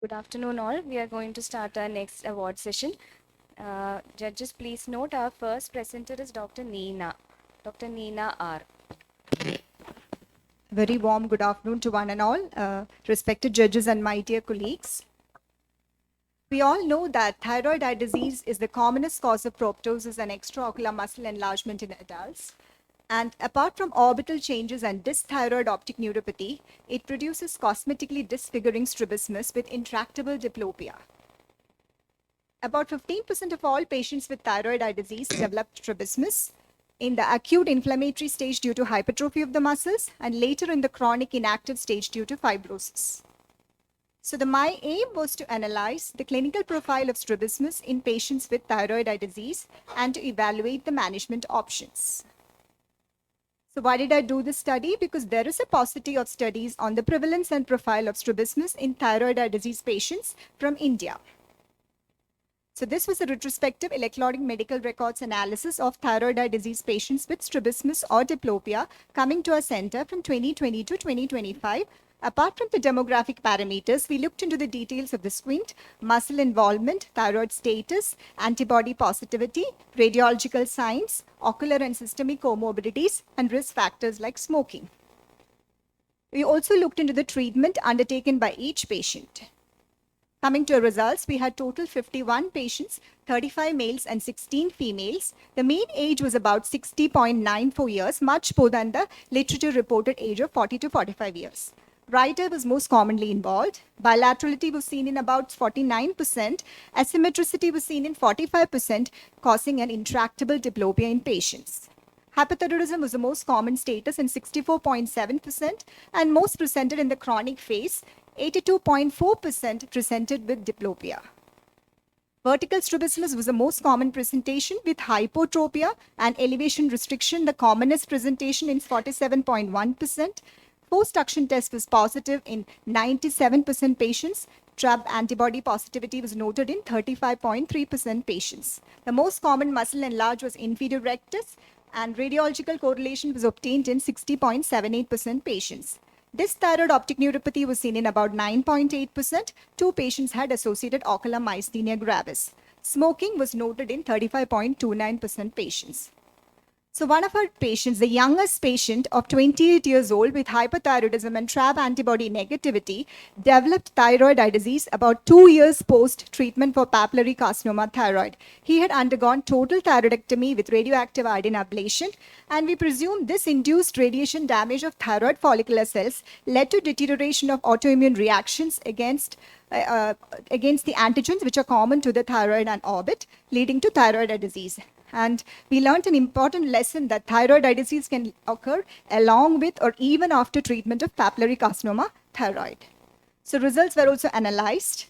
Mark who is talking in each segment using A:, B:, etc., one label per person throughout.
A: Good afternoon, all. We are going to start our next award session. Judges, please note our first presenter is Dr. Neena. Dr. Neena R.
B: Very warm good afternoon to one and all, respected judges and my dear colleagues. We all know that thyroid eye disease is the commonest cause of proptosis and extraocular muscle enlargement in adults. And apart from orbital changes and dysthyroid optic neuropathy, it produces cosmetically disfiguring strabismus with intractable diplopia. About 15% of all patients with thyroid eye disease develop strabismus in the acute inflammatory stage due to hypertrophy of the muscles and later in the chronic inactive stage due to fibrosis. So my aim was to analyze the clinical profile of strabismus in patients with thyroid eye disease and to evaluate the management options. So why did I do this study? Because there is a paucity of studies on the prevalence and profile of strabismus in thyroid eye disease patients from India. So this was a retrospective electronic medical records analysis of thyroid eye disease patients with strabismus or diplopia coming to our center from 2020 to 2025. Apart from the demographic parameters, we looked into the details of the squint, muscle involvement, thyroid status, antibody positivity, radiological signs, ocular and systemic comorbidities, and risk factors like smoking. We also looked into the treatment undertaken by each patient. Coming to our results, we had total 51 patients, 35 males and 16 females. The mean age was about 60.94 years, much more than the literature reported age of 40 to 45 years. Right eye was most commonly involved. Bilaterality was seen in about 49%. Asymmetricity was seen in 45%, causing an intractable diplopia in patients. Hypothyroidism was the most common status in 64.7% and most presented in the chronic phase. 82.4% presented with diplopia. Vertical strabismus was the most common presentation with hypotropia and elevation restriction, the commonest presentation in 47.1%. Post-duction test was positive in 97% patients. TRAB antibody positivity was noted in 35.3% patients. The most common muscle enlarge was inferior rectus, and radiological correlation was obtained in 60.78% patients. Dysthyroid optic neuropathy was seen in about 9.8%. 2 patients had associated ocular myasthenia gravis. Smoking was noted in 35.29% patients. So one of our patients, the youngest patient of 28 years old with hypothyroidism and TRAB antibody negativity, developed thyroid eye disease about 2 years post-treatment for papillary carcinoma thyroid. He had undergone total thyroidectomy with radioactive iodine ablation, and we presume this induced radiation damage of thyroid follicular cells led to deterioration of autoimmune reactions against the antigens which are common to the thyroid and orbit, leading to thyroid eye disease. And we learned an important lesson that thyroid eye disease can occur along with or even after treatment of papillary carcinoma thyroid. So results were also analyzed.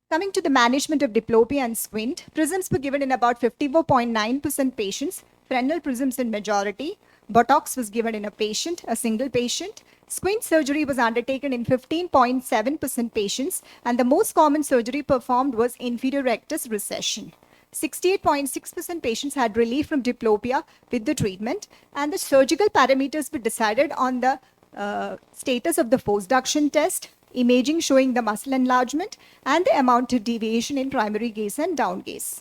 B: Coming to the management of diplopia and squint, prisms were given in about 54.9% patients, frenal prisms in majority. Botox was given in a single patient. Squint surgery was undertaken in 15.7% patients, and the most common surgery performed was inferior rectus recession. 68.6% patients had relief from diplopia with the treatment, and the surgical parameters were decided on the status of the post-duction test, imaging showing the muscle enlargement, and the amount of deviation in primary gaze and down gaze.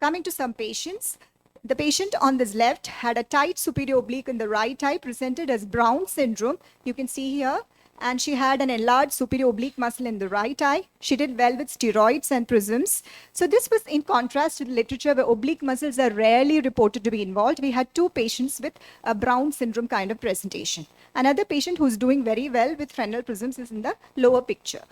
B: Coming to some patients, the patient on this left had a tight superior oblique in the right eye, presented as Brown syndrome. You can see here. And she had an enlarged superior oblique muscle in the right eye. She did well with steroids and prisms. So this was in contrast to the literature where oblique muscles are rarely reported to be involved. We had 2 patients with a Brown syndrome kind of presentation. Another patient who's doing very well with frenal prisms is in the lower picture.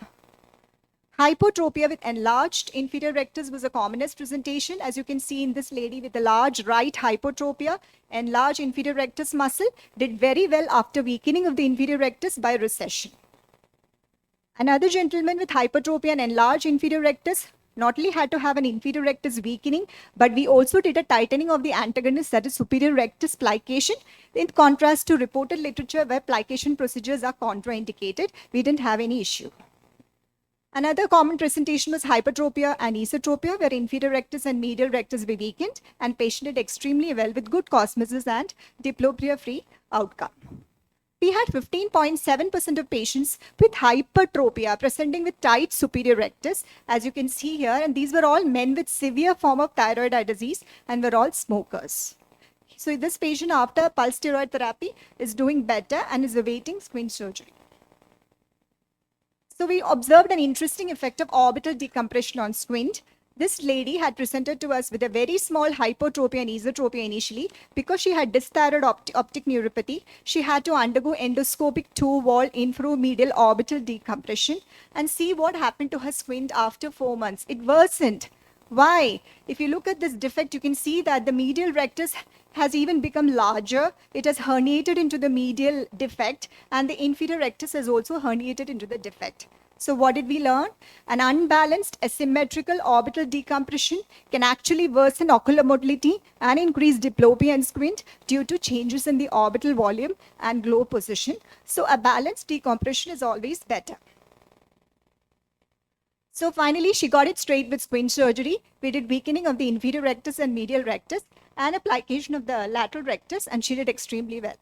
B: Hypotropia with enlarged inferior rectus was the commonest presentation. As you can see in this lady with a large right hypotropia, enlarged inferior rectus muscle, did very well after weakening of the inferior rectus by recession. Another gentleman with hypertropia and enlarged inferior rectus not only had to have an inferior rectus weakening, but we also did a tightening of the antagonist, that is superior rectus plication. In contrast to reported literature where plication procedures are contraindicated, we didn't have any issue. Another common presentation was hypertropia and esotropia, where inferior rectus and medial rectus were weakened, and patient did extremely well with good cosmesis and diplopia-free outcome. We had 15.7% of patients with hypertropia presenting with tight superior rectus, as you can see here, and these were all men with severe form of thyroid eye disease and were all smokers. So this patient after pulse steroid therapy is doing better and is awaiting squint surgery. So we observed an interesting effect of orbital decompression on squint. This lady had presented to us with a very small hypotropia and esotropia initially. Because she had dysthyroid optic neuropathy, she had to undergo endoscopic two-wall inframedial orbital decompression and see what happened to her squint after 4 months. It worsened. Why? If you look at this defect, you can see that the medial rectus has even become larger. It has herniated into the medial defect, and the inferior rectus has also herniated into the defect. So what did we learn? An unbalanced asymmetrical orbital decompression can actually worsen ocular motility and increase diplopia and squint due to changes in the orbital volume and glow position. So a balanced decompression is always better. So finally, she got it straight with squint surgery. We did weakening of the inferior rectus and medial rectus and application of the lateral rectus, and she did extremely well.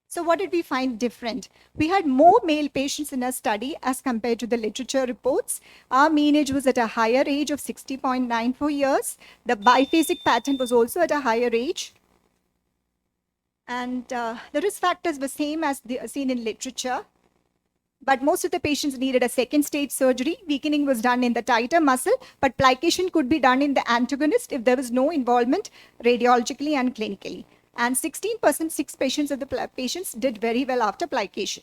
B: So what did we find different? We had more male patients in our study as compared to the literature reports. Our mean age was at a higher age of 60.94 years. The biphasic pattern was also at a higher age. And the risk factors were same as seen in literature. But most of the patients needed a second stage surgery. Weakening was done in the tighter muscle, but plication could be done in the antagonist if there was no involvement radiologically and clinically. And 16%, 6 patients of the patients did very well after plication.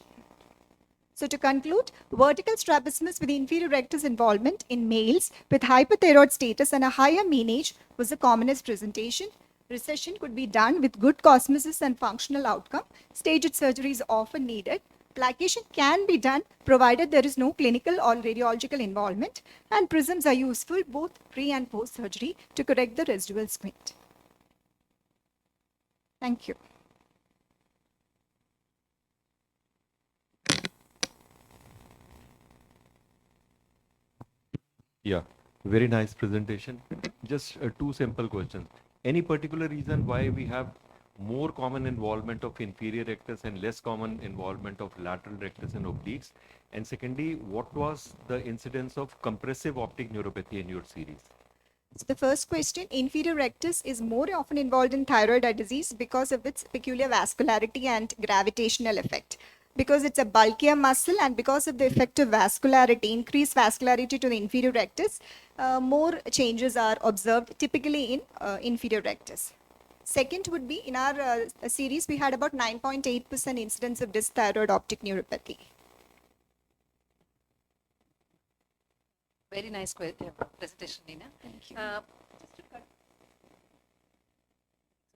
B: So to conclude, vertical strabismus with inferior rectus involvement in males with hyperthyroid status and a higher mean age was the commonest presentation. Recession could be done with good cosmesis and functional outcome. Staged surgery is often needed. Plication can be done provided there is no clinical or radiological involvement, and prisms are useful both pre and post surgery to correct the residual squint. Thank you.
C: Yeah, very nice presentation. Just two simple questions. Any particular reason why we have more common involvement of inferior rectus and less common involvement of lateral rectus and obliques? And secondly, what was the incidence of compressive optic neuropathy in your series?
B: So the first question, inferior rectus is more often involved in thyroid eye disease because of its peculiar vascularity and gravitational effect. Because it's a bulkier muscle and because of the effect of vascularity, increased vascularity to the inferior rectus, more changes are observed typically in inferior rectus. Second would be in our series, we had about 9.8% incidence of dysthyroid optic neuropathy.
D: Very nice presentation, Nina.
B: Thank you.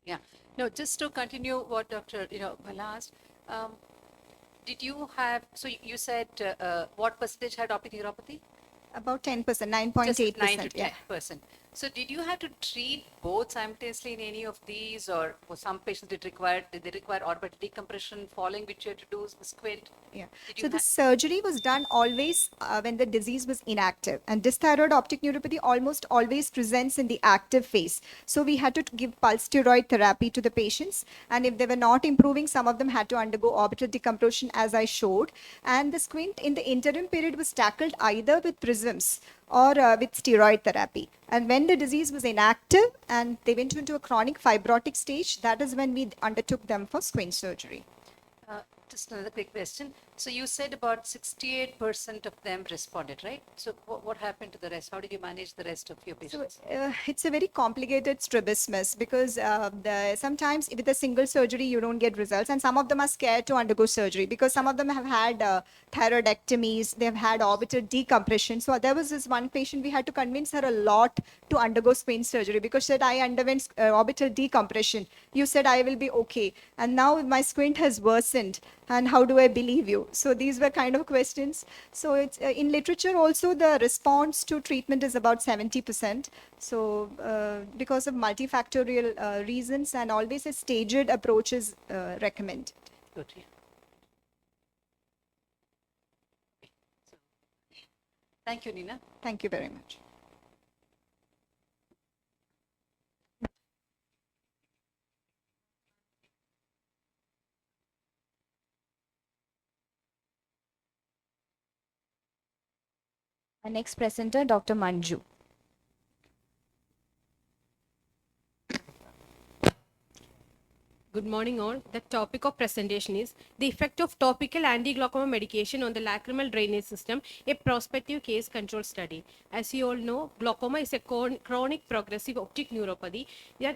D: Yeah. No, just to continue what Dr. Bhala asked, did you have, so you said what percentage had optic neuropathy?
B: About 10%,
D: Just
B: 9.8%.
D: 9 to
B: Yeah.
D: 10%. So did you have to treat both simultaneously in any of these, or for some patients did they require orbital decompression, following which you had to do squint?
B: Yeah.
D: Did
B: So
D: you
B: the surgery was done always when the disease was inactive, and dysthyroid optic neuropathy almost always presents in the active phase. So we had to give pulse steroid therapy to the patients, and if they were not improving, some of them had to undergo orbital decompression, as I showed. And the squint in the interim period was tackled either with prisms or with steroid therapy. And when the disease was inactive and they went into a chronic fibrotic stage, that is when we undertook them for squint surgery.
D: Just another quick question. So you said about 68% of them responded, right? So what happened to the rest? How did you manage the rest of your patients?
B: So it's a very complicated strabismus because sometimes with a single surgery you don't get results, and some of them are scared to undergo surgery because some of them have had thyroidectomies, they've had orbital decompression. So there was this one patient, we had to convince her a lot to undergo squint surgery because she said, I underwent orbital decompression. You said I will be okay, and now my squint has worsened, and how do I believe you? So these were kind of questions. So it's in literature also the response to treatment is about 70%. So because of multifactorial reasons, and always a staged approach is recommended.
D: Good. Yeah. Thank you, Nina.
B: Thank you very much.
A: Our next presenter, Dr. Manju.
E: Good morning all. The topic of presentation is the effect of topical anti-glaucoma medication on the lacrimal drainage system, a prospective case control study. As you all know, glaucoma is a chronic progressive optic neuropathy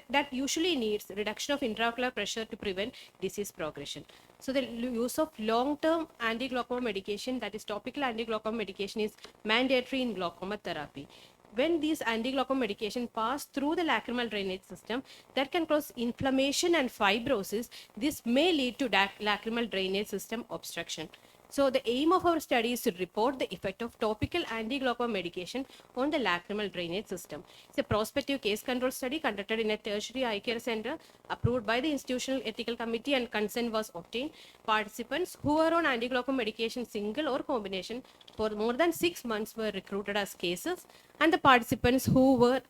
E: that usually needs reduction of intraocular pressure to prevent disease progression. So the use of long-term anti-glaucoma medication, that is topical anti-glaucoma medication, is mandatory in glaucoma therapy. When these anti-glaucoma medication pass through the lacrimal drainage system, that can cause inflammation and fibrosis. This may lead to lacrimal drainage system obstruction. So the aim of our study is to report the effect of topical anti-glaucoma medication on the lacrimal drainage system. It's a prospective case control study conducted in a tertiary eye care center approved by the Institutional Ethical Committee, and consent was obtained. Participants who were on anti-glaucoma medication single or combination for more than 6 months were recruited as cases, and the participants who were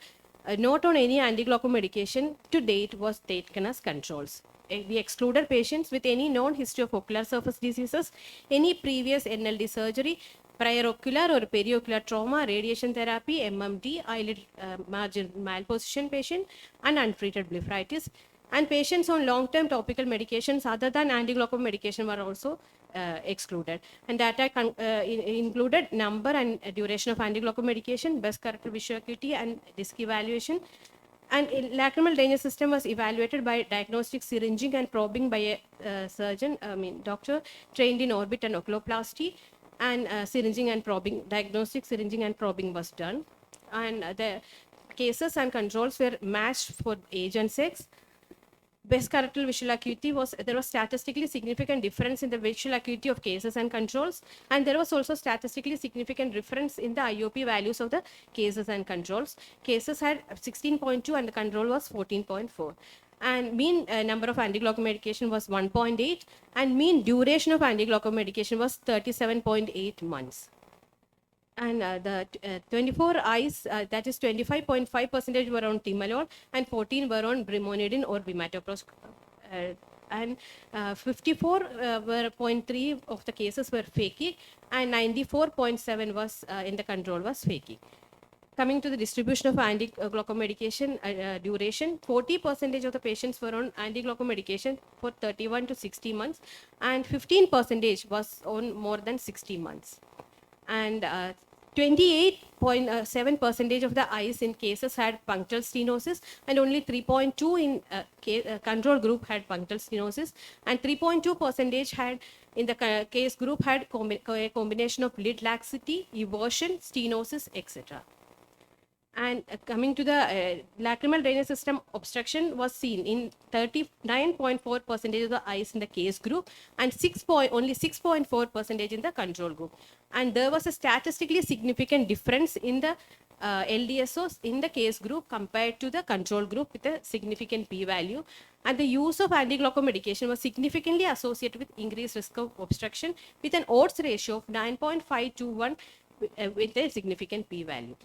E: not on any anti-glaucoma medication to date was taken as controls. We excluded patients with any known history of ocular surface diseases, any previous NLD surgery, prior ocular or periocular trauma, radiation therapy, MMD, eyelid margin malposition patient, and untreated blepharitis. And patients on long-term topical medications other than anti-glaucoma medication were also excluded. And data included number and duration of anti-glaucoma medication, best corrected visual acuity, and disc evaluation. And lacrimal drainage system was evaluated by diagnostic syringing and probing by a surgeon, doctor trained in orbit and oculoplasty, and syringing and probing, diagnostic syringing and probing was done. And the cases and controls were matched for age and sex. Best corrected visual acuity there was statistically significant difference in the visual acuity of cases and controls, and there was also statistically significant difference in the IOP values of the cases and controls. Cases had 16.2 and the control was 14.4. And mean number of anti-glaucoma medication was 1.8, and mean duration of anti-glaucoma medication was 37.8 months. And the 24 eyes, that is 25.5% were on timolol, and 14 were on brimonidine or bimatoprost. And 54.3 of the cases were phakic, and 94.7 was in the control was phakic. Coming to the distribution of anti-glaucoma medication duration, 40% of the patients were on anti-glaucoma medication for 31 to 60 months, and 15% was on more than 60 months. And 28.7% of the eyes in cases had punctal stenosis, and only 3.2 in control group had punctal stenosis, and 3.2% had in the case group had a combination of lid laxity, eversion, stenosis, etc. And coming to the lacrimal drainage system obstruction was seen in 39.4% of the eyes in the case group, and only 6.4% in the control group. And there was a statistically significant difference in the LDSOs in the case group compared to the control group with a significant p-value. And the use of anti-glaucoma medication was significantly associated with increased risk of obstruction with an odds ratio of 9.5 to 1 with a significant p-value.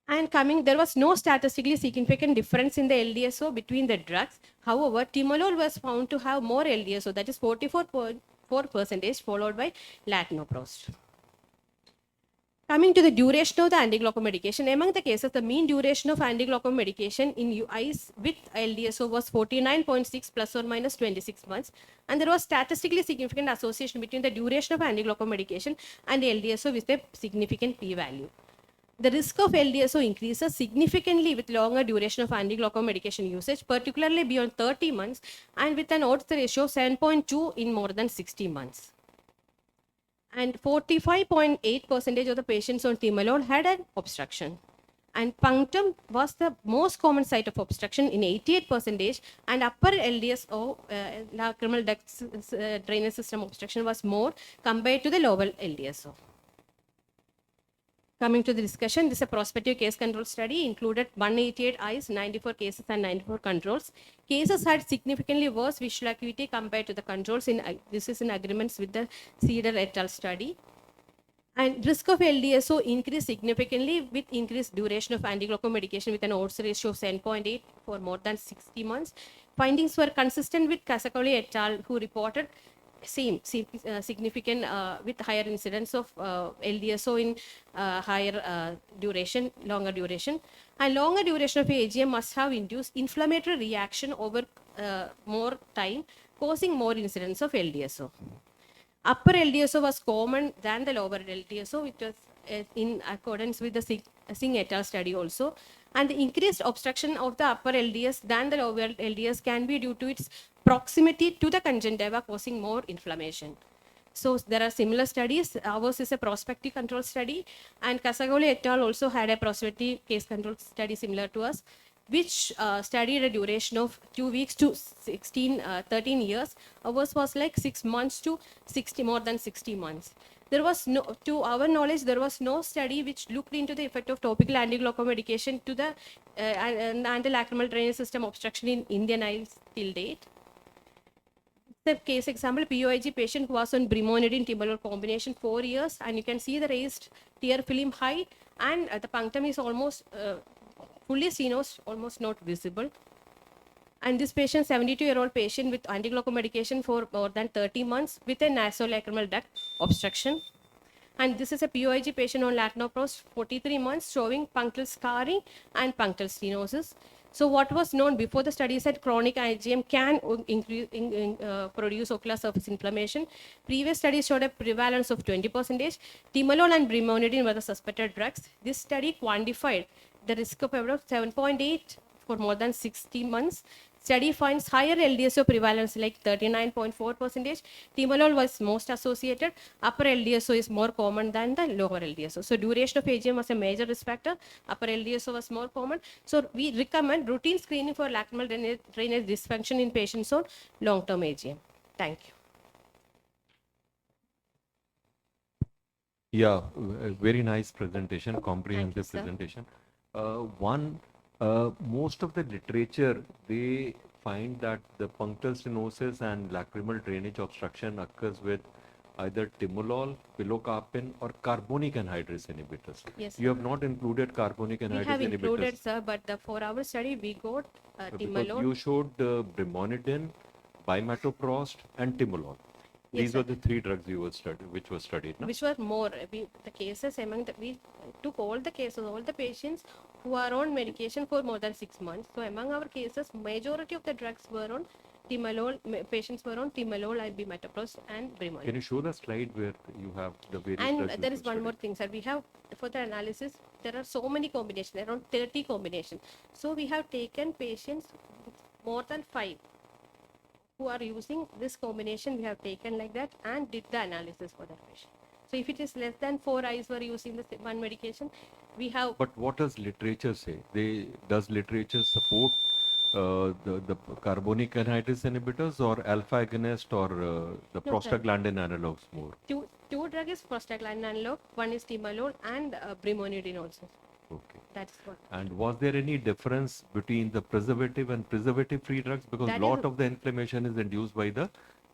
E: And there was no statistically significant difference in the LDSO between the drugs. However, timolol was found to have more LDSO, that is 44.4%, followed by latanoprost. Coming to the duration of the anti-glaucoma medication, among the cases, the mean duration of anti-glaucoma medication in eyes with LDSO was 49.6 plus or minus 26 months. And there was statistically significant association between the duration of anti-glaucoma medication and the LDSO with a significant p-value. The risk of LDSO increases significantly with longer duration of anti-glaucoma medication usage, particularly beyond 30 months, and with an odds ratio of 7.2 in more than 60 months. And 45.8% of the patients on timolol had an obstruction. And punctum was the most common site of obstruction in 88%, and upper LDSO, lacrimal duct drainage system obstruction, was more compared to the lower LDSO. Coming to the discussion, this is a prospective case control study, included 188 eyes, 94 cases, and 94 controls. Cases had significantly worse visual acuity compared to the controls. This is in agreements with the Cedar et al. Study. And risk of LDSO increased significantly with increased duration of anti-glaucoma medication with an odds ratio of 7.8 for more than 60 months. Findings were consistent with Kasakoli et al., who reported significant with higher incidence of LDSO in higher duration, longer duration. And longer duration of AGM must have induced inflammatory reaction over more time, causing more incidence of LDSO. Upper LDSO was common than the lower LDSO, which was in accordance with the Singh et al. Study also. And the increased obstruction of the upper LDS than the lower LDS can be due to its proximity to the conjunctiva, causing more inflammation. So there are similar studies. Ours is a prospective control study, and Kasagoli et al. Also had a prospective case control study similar to us, which studied a duration of 2 weeks to 13 years. Ours was like 6 months to 60, more than 60 months. There was no, to our knowledge, there was no study which looked into the effect of topical anti-glaucoma medication to the anti-lacrimal drainage system obstruction in Indian eyes till date. The case example, POIG patient who was on brimonidine timolol combination 4 years, and you can see the raised tear film high, and the punctum is almost fully stenosed, almost not visible. And this patient, 72-year-old patient with anti-glaucoma medication for more than 30 months with a nasolacrimal duct obstruction. And this is a POIG patient on latanoprost, 43 months, showing punctal scarring and punctal stenosis. So what was known before the study is that chronic IgM can produce ocular surface inflammation. Previous studies showed a prevalence of 20%. Timolol and brimonidine were the suspected drugs. This study quantified the risk of about 7.8 for more than 60 months. Study finds higher LDSO prevalence like 39.4%. Timolol was most associated. Upper LDSO is more common than the lower LDSO. So duration of AGM was a major risk factor. Upper LDSO was more common. So we recommend routine screening for lacrimal drainage dysfunction in patients on long-term AGM. Thank you.
C: Yeah, very nice presentation, comprehensive
E: sir.
C: presentation. Most of the literature, they find that the punctal stenosis and lacrimal drainage obstruction occurs with either timolol, pilocarpine, or carbonic anhydrase inhibitors.
E: Yes,
C: You have not included carbonic
E: we
C: anhydrase
E: have
C: inhibitors.
E: included, sir, but for our study, we got
C: Because
E: timolol.
C: you showed brimonidine, bimatoprost, and timolol.
E: Yes,
C: These
E: sir.
C: were the three drugs you were which was studied. No?
E: Which were more, the cases among the, we took all the cases, all the patients who are on medication for more than 6 months. So among our cases, majority of the drugs were on timolol, patients were on timolol and bimatoprost and
C: Can
E: brimonidine.
C: you show the slide where you have the various
E: And
C: drugs?
E: there
C: which
E: is
C: were
E: one more
C: studied?
E: thing, sir. We have, for the analysis, there are so many combinations, around 30 combinations. So we have taken patients with more than 5 who are using this combination. We have taken like that and did the analysis for that patient. So if it is less than 4 eyes were using the one medication, we have.
C: But what does literature say? Does literature support the carbonic anhydrase inhibitors or alpha agonist or the
E: No, sir.
C: prostaglandin analogs more?
E: Two drugs is prostaglandin analog, one is timolol and brimonidine also.
C: Okay.
E: That's what.
C: And was there any difference between the preservative and preservative-free drugs? Because
E: That
C: a lot
E: is-
C: of the inflammation is induced by the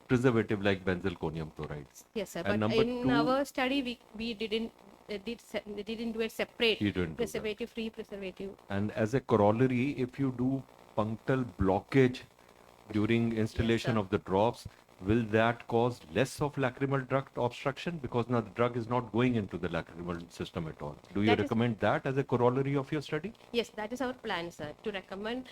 C: preservative like benzalkonium chloride.
E: Yes, sir.
C: And
E: But
C: number
E: in
C: two-
E: our study, we didn't didn't do it separate.
C: You didn't do that.
E: Preservative free, preservative.
C: And as a corollary, if you do punctal blockage during installation
E: sir.
C: of the drops, will that cause less of lacrimal duct obstruction? Because now the drug is not going into the lacrimal system at all. Do you
E: That is-
C: recommend that as a corollary of your study?
E: Yes, that is our plan, sir, to recommend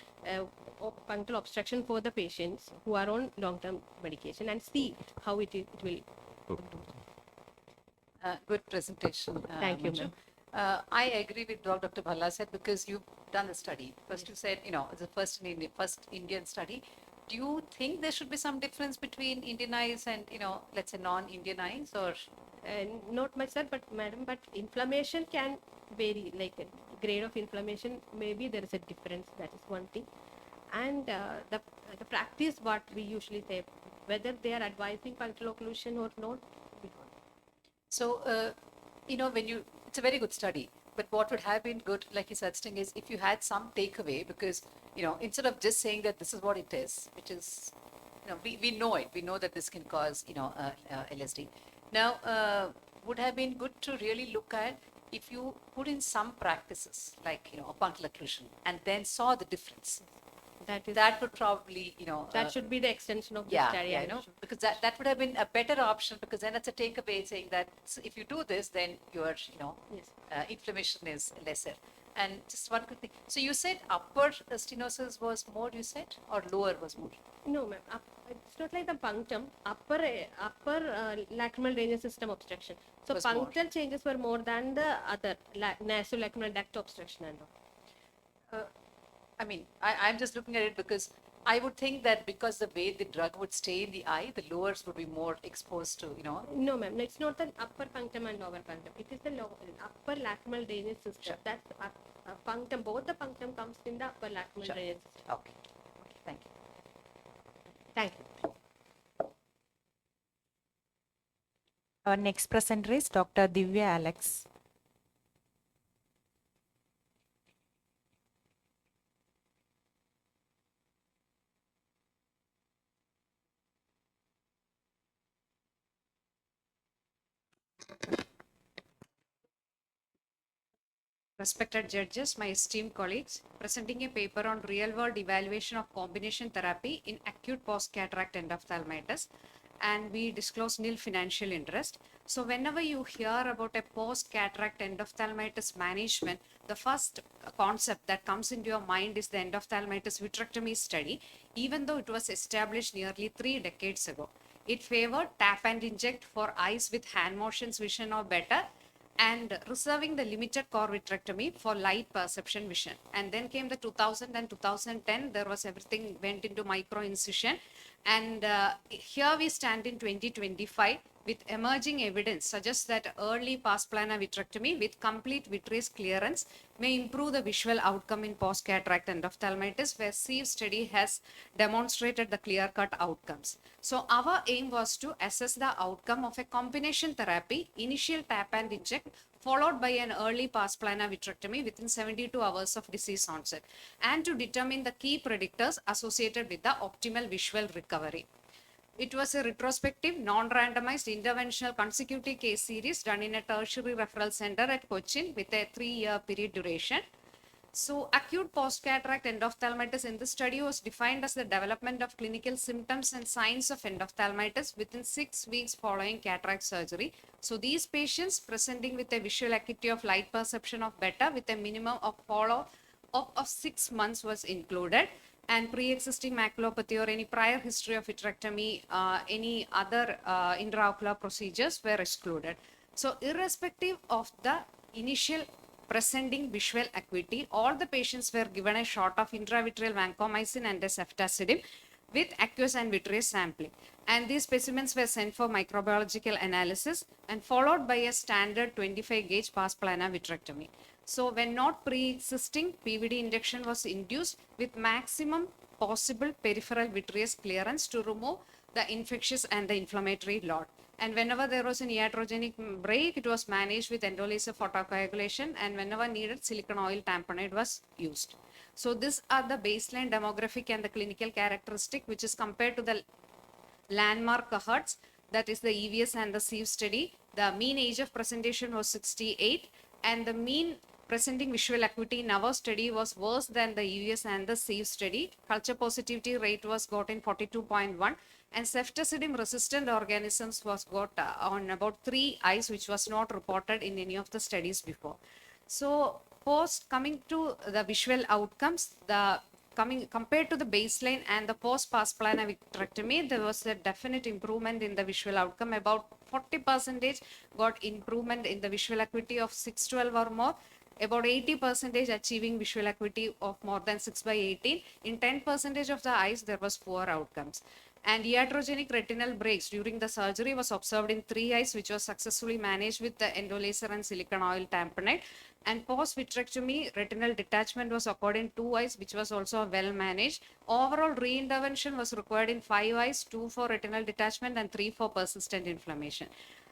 E: punctal obstruction for the patients who are on long-term medication and see how it will.
C: Okay.
D: Good presentation.
E: Thank you,
D: Manju.
E: ma'am.
D: I agree with what Dr. Bhalla said because you've done the study. First, you said, it's the first Indian study. Do you think there should be some difference between Indian eyes and, let's say non-Indian eyes, or?
E: Not much, sir, but madam, but inflammation can vary, like a grade of inflammation, maybe there is a difference, that is one thing. And the practice, what we usually say, whether they are advising punctal occlusion or not, we don't.
D: So, it's a very good study, but what would have been good, like you're suggesting, is if you had some takeaway, because, instead of just saying that this is what it is, which is, we know it, we know that this can cause, LSD. Now, would have been good to really look at if you put in some practices, like, a punctal occlusion, and then saw the difference. that would probably,
E: That should be the extension of the
D: yeah,
E: study.
D: yeah, because that would have been a better option, because then it's a takeaway saying that if you do this, then your,
E: Yes.
D: inflammation is lesser. And just one quick thing. So you said upper stenosis was more, you said, or lower was more?
E: No, ma'am. It's not like the punctum. Upper lacrimal drainage system obstruction. So
D: Was more.
E: punctal changes were more than the other nasolacrimal duct obstruction and all.
D: I mean, I'm just looking at it because I would think that because the way the drug would stay in the eye, the lowers would be more exposed to,
E: No, ma'am. It's not the upper punctum and lower punctum. It is the upper lacrimal drainage system.
D: Sure.
E: That's punctum. Both the punctum comes in the upper lacrimal
D: Sure.
E: drainage system.
D: Okay. Thank you.
E: Thank you.
F: Our next presenter is Dr. Divya Alex.
G: Respected judges, my esteemed colleagues, presenting a paper on real-world evaluation of combination therapy in acute post-cataract endophthalmitis, and we disclose nil financial interest. So whenever you hear about a post-cataract endophthalmitis management, the first concept that comes into your mind is the endophthalmitis vitrectomy study, even though it was established nearly 3 decades ago. It favored tap and inject for eyes with hand motions vision or better, and reserving the limited core vitrectomy for light perception vision. And then came the 2000 and 2010, there was everything went into micro incision. And here we stand in 2025 with emerging evidence suggests that early pars plana vitrectomy with complete vitreous clearance may improve the visual outcome in post-cataract endophthalmitis, where Siva study has demonstrated the clear-cut outcomes. So our aim was to assess the outcome of a combination therapy, initial tap and inject, followed by an early pars plana vitrectomy within 72 hours of disease onset, and to determine the key predictors associated with the optimal visual recovery. It was a retrospective, non-randomized, interventional consecutive case series done in a tertiary referral center at Cochin with a 3-year period duration. So acute post-cataract endophthalmitis in this study was defined as the development of clinical symptoms and signs of endophthalmitis within 6 weeks following cataract surgery. So these patients presenting with a visual acuity of light perception of better with a minimum of follow-up of 6 months was included, and pre-existing maculopathy or any prior history of vitrectomy, any other intraocular procedures were excluded. So irrespective of the initial presenting visual acuity, all the patients were given a shot of intravitreal vancomycin and a ceftazidime with aqueous and vitreous sampling. And these specimens were sent for microbiological analysis and followed by a standard 25 gauge pars plana vitrectomy. So when not pre-existing, PVD injection was induced with maximum possible peripheral vitreous clearance to remove the infectious and the inflammatory load. And whenever there was an iatrogenic break, it was managed with endolaser photocoagulation, and whenever needed, silicone oil tamponade was used. So these are the baseline demographic and the clinical characteristic, which is compared to the landmark cohorts, that is the EVS and the Siva study. The mean age of presentation was 68, and the mean presenting visual acuity in our study was worse than the EVS and the Siva study. Culture positivity rate was got in 42.1, and ceftazidime resistant organisms was got on about 3 eyes, which was not reported in any of the studies before. So coming to the visual outcomes, compared to the baseline and the post pars plana vitrectomy, there was a definite improvement in the visual outcome. About 40% got improvement in the visual acuity of 612 or more. About 80% achieving visual acuity of more than 6/18. In 10% of the eyes, there was poor outcomes. And iatrogenic retinal breaks during the surgery was observed in 3 eyes, which was successfully managed with the endolaser and silicone oil tamponade. And post-vitrectomy, retinal detachment was occurred in 2 eyes, which was also well managed. Overall reintervention was required in 5 eyes, 2 for retinal detachment and 3 for persistent inflammation.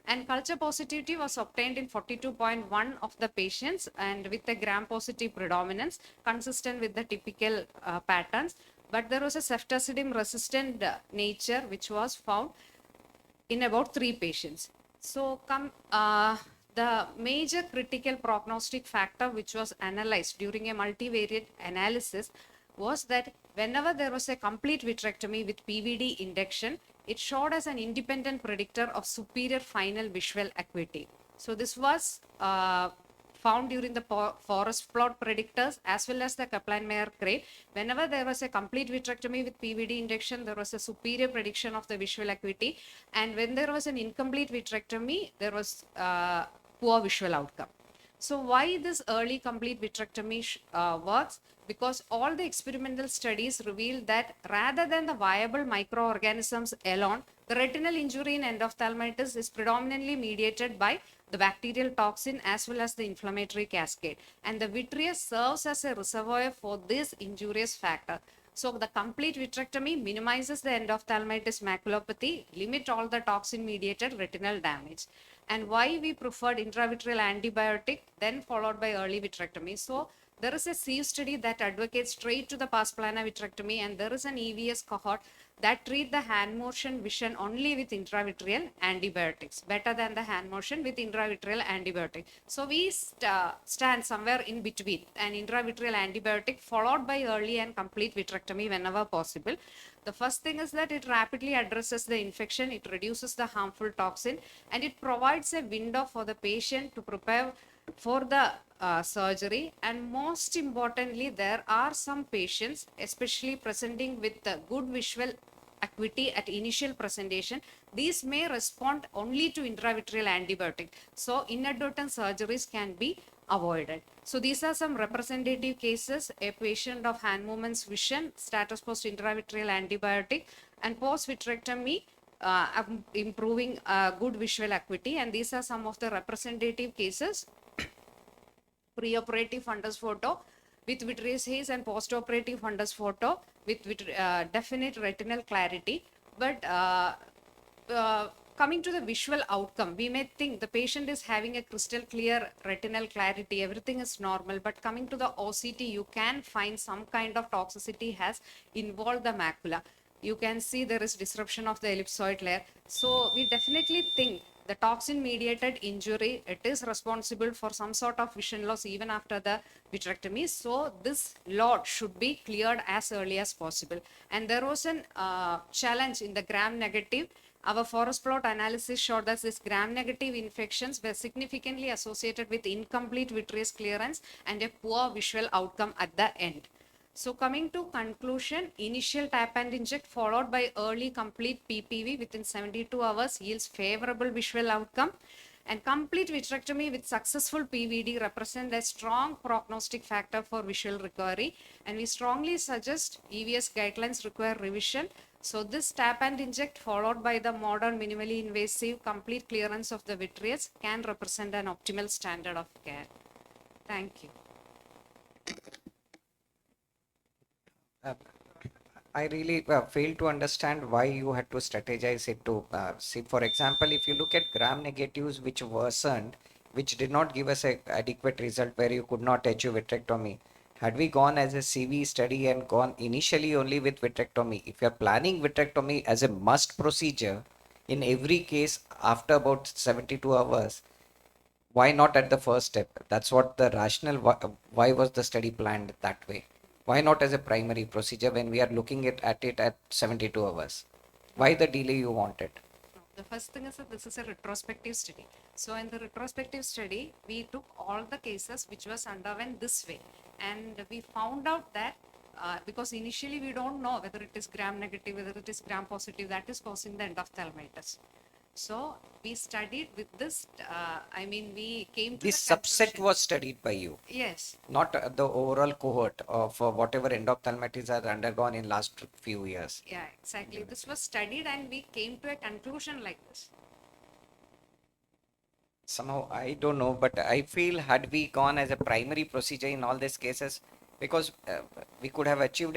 G: And culture positivity was obtained in 42.1 of the patients, and with a gram-positive predominance consistent with the typical patterns. But there was a ceftazidime resistant nature which was found in about 3 patients. So the major critical prognostic factor which was analyzed during a multivariate analysis was that whenever there was a complete vitrectomy with PVD induction, it showed as an independent predictor of superior final visual acuity. So this was found during the forest plot predictors as well as the Kaplan-Meier grade. Whenever there was a complete vitrectomy with PVD induction, there was a superior prediction of the visual acuity. And when there was an incomplete vitrectomy, there was poor visual outcome. So why this early complete vitrectomy works? Because all the experimental studies revealed that rather than the viable microorganisms alone, the retinal injury in endophthalmitis is predominantly mediated by the bacterial toxin as well as the inflammatory cascade. And the vitreous serves as a reservoir for this injurious factor. So the complete vitrectomy minimizes the endophthalmitis maculopathy, limit all the toxin-mediated retinal damage. And why we preferred intravitreal antibiotic, then followed by early vitrectomy. So there is a Siva study that advocates straight to the pars plana vitrectomy, and there is an EVS cohort that treat the hand motion vision only with intravitreal antibiotics, better than the hand motion with intravitreal antibiotic. So we stand somewhere in between an intravitreal antibiotic followed by early and complete vitrectomy whenever possible. The first thing is that it rapidly addresses the infection, it reduces the harmful toxin, and it provides a window for the patient to prepare for the surgery. And most importantly, there are some patients, especially presenting with good visual acuity at initial presentation, these may respond only to intravitreal antibiotic. So inadvertent surgeries can be avoided. So these are some representative cases: a patient of hand movements vision, status post intravitreal antibiotic, and post vitrectomy improving good visual acuity. And these are some of the representative cases: preoperative fundus photo with vitreous haze and postoperative fundus photo with definite retinal clarity. But coming to the visual outcome, we may think the patient is having a crystal clear retinal clarity, everything is normal. But coming to the OCT, you can find some kind of toxicity has involved the macula. You can see there is disruption of the ellipsoid layer. So we definitely think the toxin mediated injury, it is responsible for some sort of vision loss even after the vitrectomy. So this lot should be cleared as early as possible. And there was an challenge in the gram negative. Our forest plot analysis showed that these gram negative infections were significantly associated with incomplete vitreous clearance and a poor visual outcome at the end. So coming to conclusion, initial tap and inject followed by early complete PPV within 72 hours yields favorable visual outcome, and complete vitrectomy with successful PVD represent a strong prognostic factor for visual recovery, and we strongly suggest EVS guidelines require revision. So this tap and inject followed by the modern minimally invasive complete clearance of the vitreous can represent an optimal standard of care. Thank you.
H: I really fail to understand why you had to strategize it to see. For example, if you look at gram negatives which worsened, which did not give us a adequate result where you could not achieve vitrectomy, had we gone as a CV study and gone initially only with vitrectomy, if you are planning vitrectomy as a must procedure in every case after about 72 hours, why not at the first step? That's what the rationale. Why was the study planned that way? Why not as a primary procedure when we are looking at it at 72 hours? Why the delay you wanted?
G: The first thing is that this is a retrospective study. So in the retrospective study, we took all the cases which was underwent this way. And we found out that because initially we don't know whether it is gram negative, whether it is gram positive, that is causing the endophthalmitis. So we studied with this, we came to
H: This
G: the
H: subset
G: conclusion.
H: was studied by you,
G: Yes,
H: not the overall cohort of whatever endophthalmitis has undergone in last few years.
G: yeah, exactly. This was studied and we came to a conclusion like this.
H: Somehow I don't know, but I feel had we gone as a primary procedure in all these cases, because we could have achieved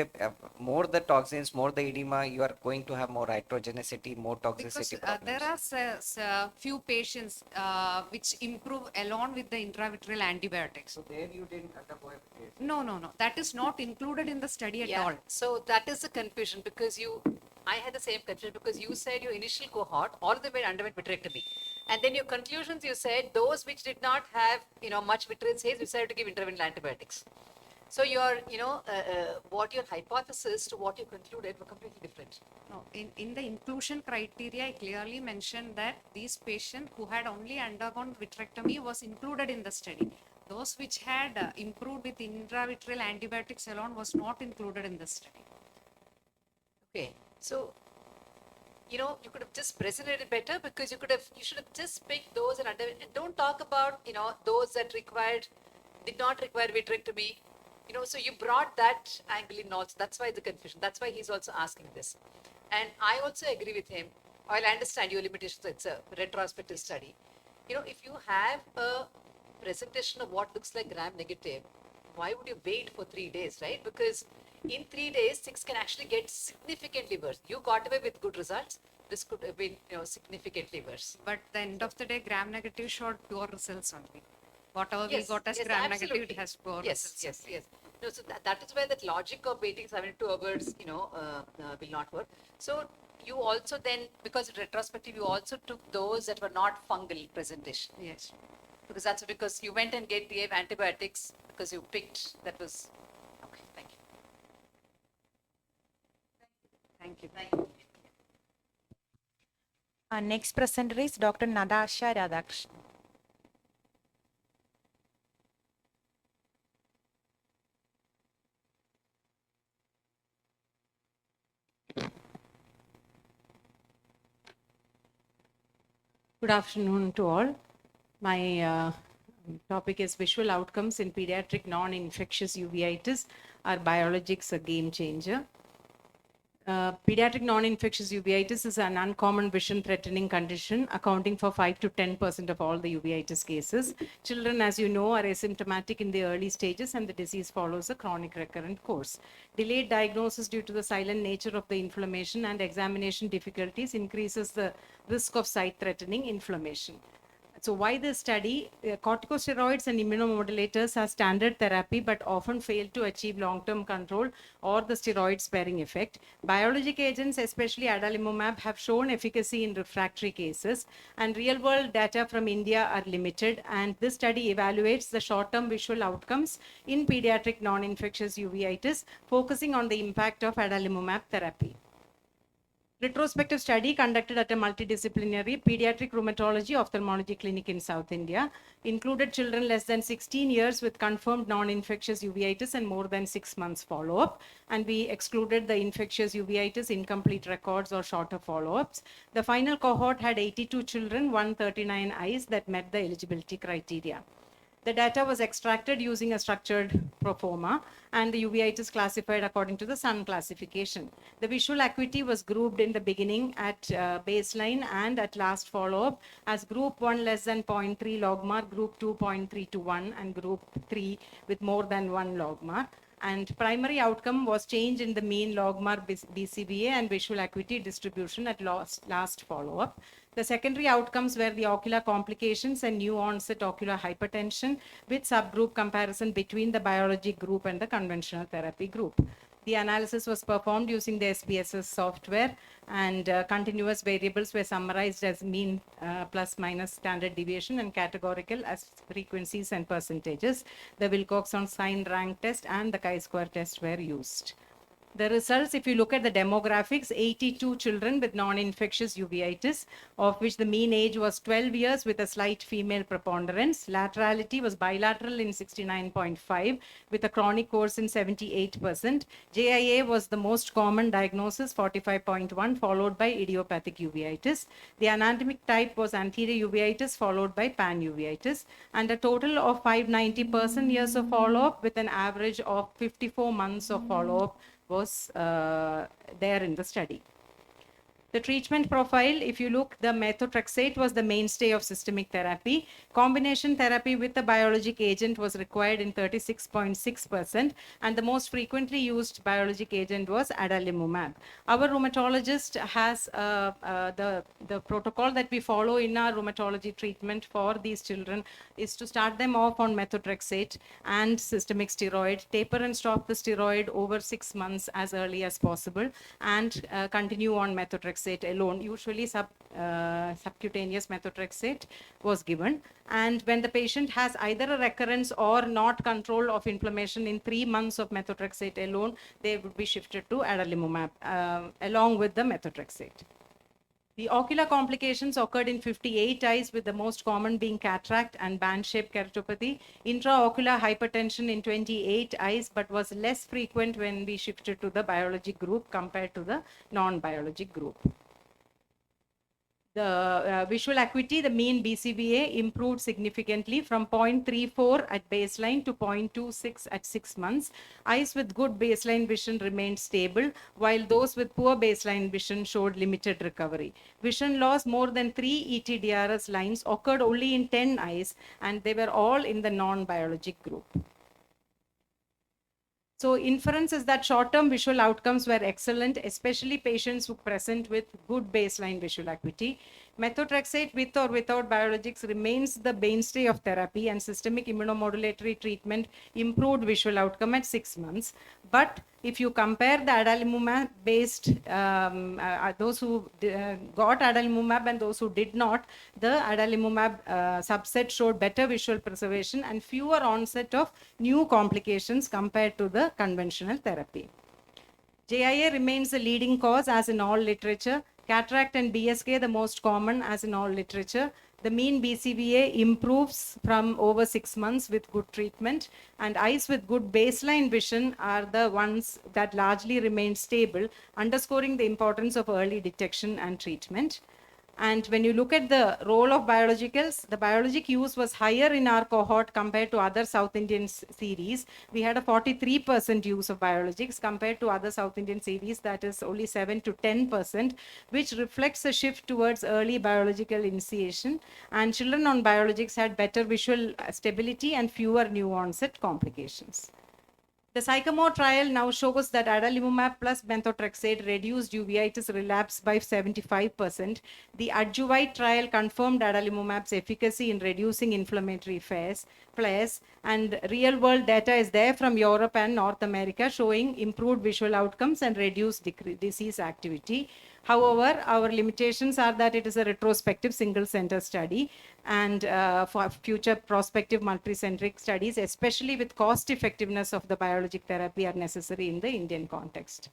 H: more the toxins, more the edema, you are going to have more heterogeneity, more
G: Because
H: toxicity
G: there
H: problems.
G: are few patients which improve along with the intravitreal antibiotics.
H: So there you didn't undergo a phase.
G: No. That is not included in the study at all.
D: So that is the confusion because I had the same confusion because you said your initial cohort, all of them were underwent vitrectomy. And then your conclusions, you said those which did not have, much vitreous haze, you decided to give intravitreal antibiotics. So your, what your hypothesis to what you concluded were completely different.
G: No, in the inclusion criteria, I clearly mentioned that these patients who had only undergone vitrectomy was included in the study. Those which had improved with intravitreal antibiotics alone was not included in the study.
D: Okay, so you could have just presented it better, because you should have just picked those and don't talk about, those that did not require vitrectomy. So you brought that angle in also. That's why the confusion. That's why he's also asking this. And I also agree with him. While I understand your limitations, it's a retrospective study. If you have a presentation of what looks like gram negative, why would you wait for 3 days, right? Because in 3 days, things can actually get significantly worse. You got away with good results. This could have been, significantly worse.
G: But at the end of the day, gram negative showed poor results only. Whatever we
D: Yes,
G: got as
D: yes,
G: gram negative,
D: absolutely.
G: it has poor
D: Yes,
G: results.
D: yes, yes. No, so that is where that logic of waiting 72 hours, will not work. So you also then, because it's retrospective, you also took those that were not fungal presentation.
G: Yes.
D: Because that's because you went and gave antibiotics because you picked that was. Okay, thank you.
G: Thank you.
F: Our next presenter is Dr. Nadasha Radhakrishnan.
I: Good afternoon to all. My topic is visual outcomes in pediatric non-infectious uveitis. Are biologics a game changer? Pediatric non-infectious uveitis is an uncommon vision-threatening condition, accounting for 5 to 10% of all the uveitis cases. Children, as you know, are asymptomatic in the early stages, and the disease follows a chronic recurrent course. Delayed diagnosis due to the silent nature of the inflammation and examination difficulties increases the risk of sight-threatening inflammation. So why this study? Corticosteroids and immunomodulators are standard therapy but often fail to achieve long-term control or the steroid-sparing effect. Biologic agents, especially adalimumab, have shown efficacy in refractory cases, and real-world data from India are limited, and this study evaluates the short-term visual outcomes in pediatric non-infectious uveitis, focusing on the impact of adalimumab therapy. Retrospective study conducted at a multidisciplinary pediatric rheumatology ophthalmology clinic in South India included children less than 16 years with confirmed non-infectious uveitis and more than 6 months follow-up, and we excluded the infectious uveitis incomplete records or shorter follow-ups. The final cohort had 82 children, 139 eyes that met the eligibility criteria. The data was extracted using a structured proforma, and the uveitis classified according to the Sun classification. The visual acuity was grouped in the beginning at baseline and at last follow-up as group 1 less than 0.3 logmar, group 2 0.3 to 1, and group 3 with more than 1 logmar. And primary outcome was change in the mean logmar BCVA and visual acuity distribution at last follow-up. The secondary outcomes were the ocular complications and new onset ocular hypertension with subgroup comparison between the biologic group and the conventional therapy group. The analysis was performed using the SPSS software, and continuous variables were summarized as mean plus minus standard deviation and categorical as frequencies and percentages. The Wilcoxon sign rank test and the chi-square test were used. The results, if you look at the demographics, 82 children with non-infectious uveitis, of which the mean age was 12 years with a slight female preponderance. Laterality was bilateral in 69.5 with a chronic course in 78%. JIA was the most common diagnosis, 45.1, followed by idiopathic uveitis. The anatomic type was anterior uveitis followed by panuveitis, and a total of 590 person-years of follow-up with an average of 54 months of follow-up was there in the study. The treatment profile, if you look, the methotrexate was the mainstay of systemic therapy. Combination therapy with the biologic agent was required in 36.6%, and the most frequently used biologic agent was adalimumab. Our rheumatologist has the protocol that we follow in our rheumatology treatment for these children is to start them off on methotrexate and systemic steroid, taper and stop the steroid over 6 months as early as possible, and continue on methotrexate methotrexate alone, usually subcutaneous methotrexate was given. And when the patient has either a recurrence or not control of inflammation in 3 months of methotrexate alone, they would be shifted to adalimumab along with the methotrexate. The ocular complications occurred in 58 eyes, with the most common being cataract and band-shaped keratopathy. Intraocular hypertension in 28 eyes, but was less frequent when we shifted to the biologic group compared to the non-biologic group. The visual acuity, the mean BCVA improved significantly from 0.34 at baseline to 0.26 at 6 months. Eyes with good baseline vision remained stable, while those with poor baseline vision showed limited recovery. Vision loss more than 3 ETDRS lines occurred only in 10 eyes, and they were all in the non-biologic group. So inference is that short-term visual outcomes were excellent, especially patients who present with good baseline visual acuity. Methotrexate with or without biologics remains the mainstay of therapy, and systemic immunomodulatory treatment improved visual outcome at 6 months. But if you compare the adalimumab based, those who got adalimumab and those who did not, the adalimumab subset showed better visual preservation and fewer onset of new complications compared to the conventional therapy. JIA remains the leading cause as in all literature. Cataract and BSK the most common as in all literature. The mean BCVA improves from over 6 months with good treatment, and eyes with good baseline vision are the ones that largely remain stable, underscoring the importance of early detection and treatment. And when you look at the role of biologicals, the biologic use was higher in our cohort compared to other South Indian series. We had a 43% use of biologics compared to other South Indian series, that is only 7 to 10%, which reflects a shift towards early biological initiation. And children on biologics had better visual stability and fewer new onset complications. The Sycamore trial now shows that adalimumab plus methotrexate reduced uveitis relapse by 75%. The Adjuvite trial confirmed adalimumab's efficacy in reducing inflammatory flares, and real-world data is there from Europe and North America showing improved visual outcomes and reduced disease activity. However, our limitations are that it is a retrospective single-center study, and for future prospective multicentric studies, especially with cost effectiveness of the biologic therapy, are necessary in the Indian context.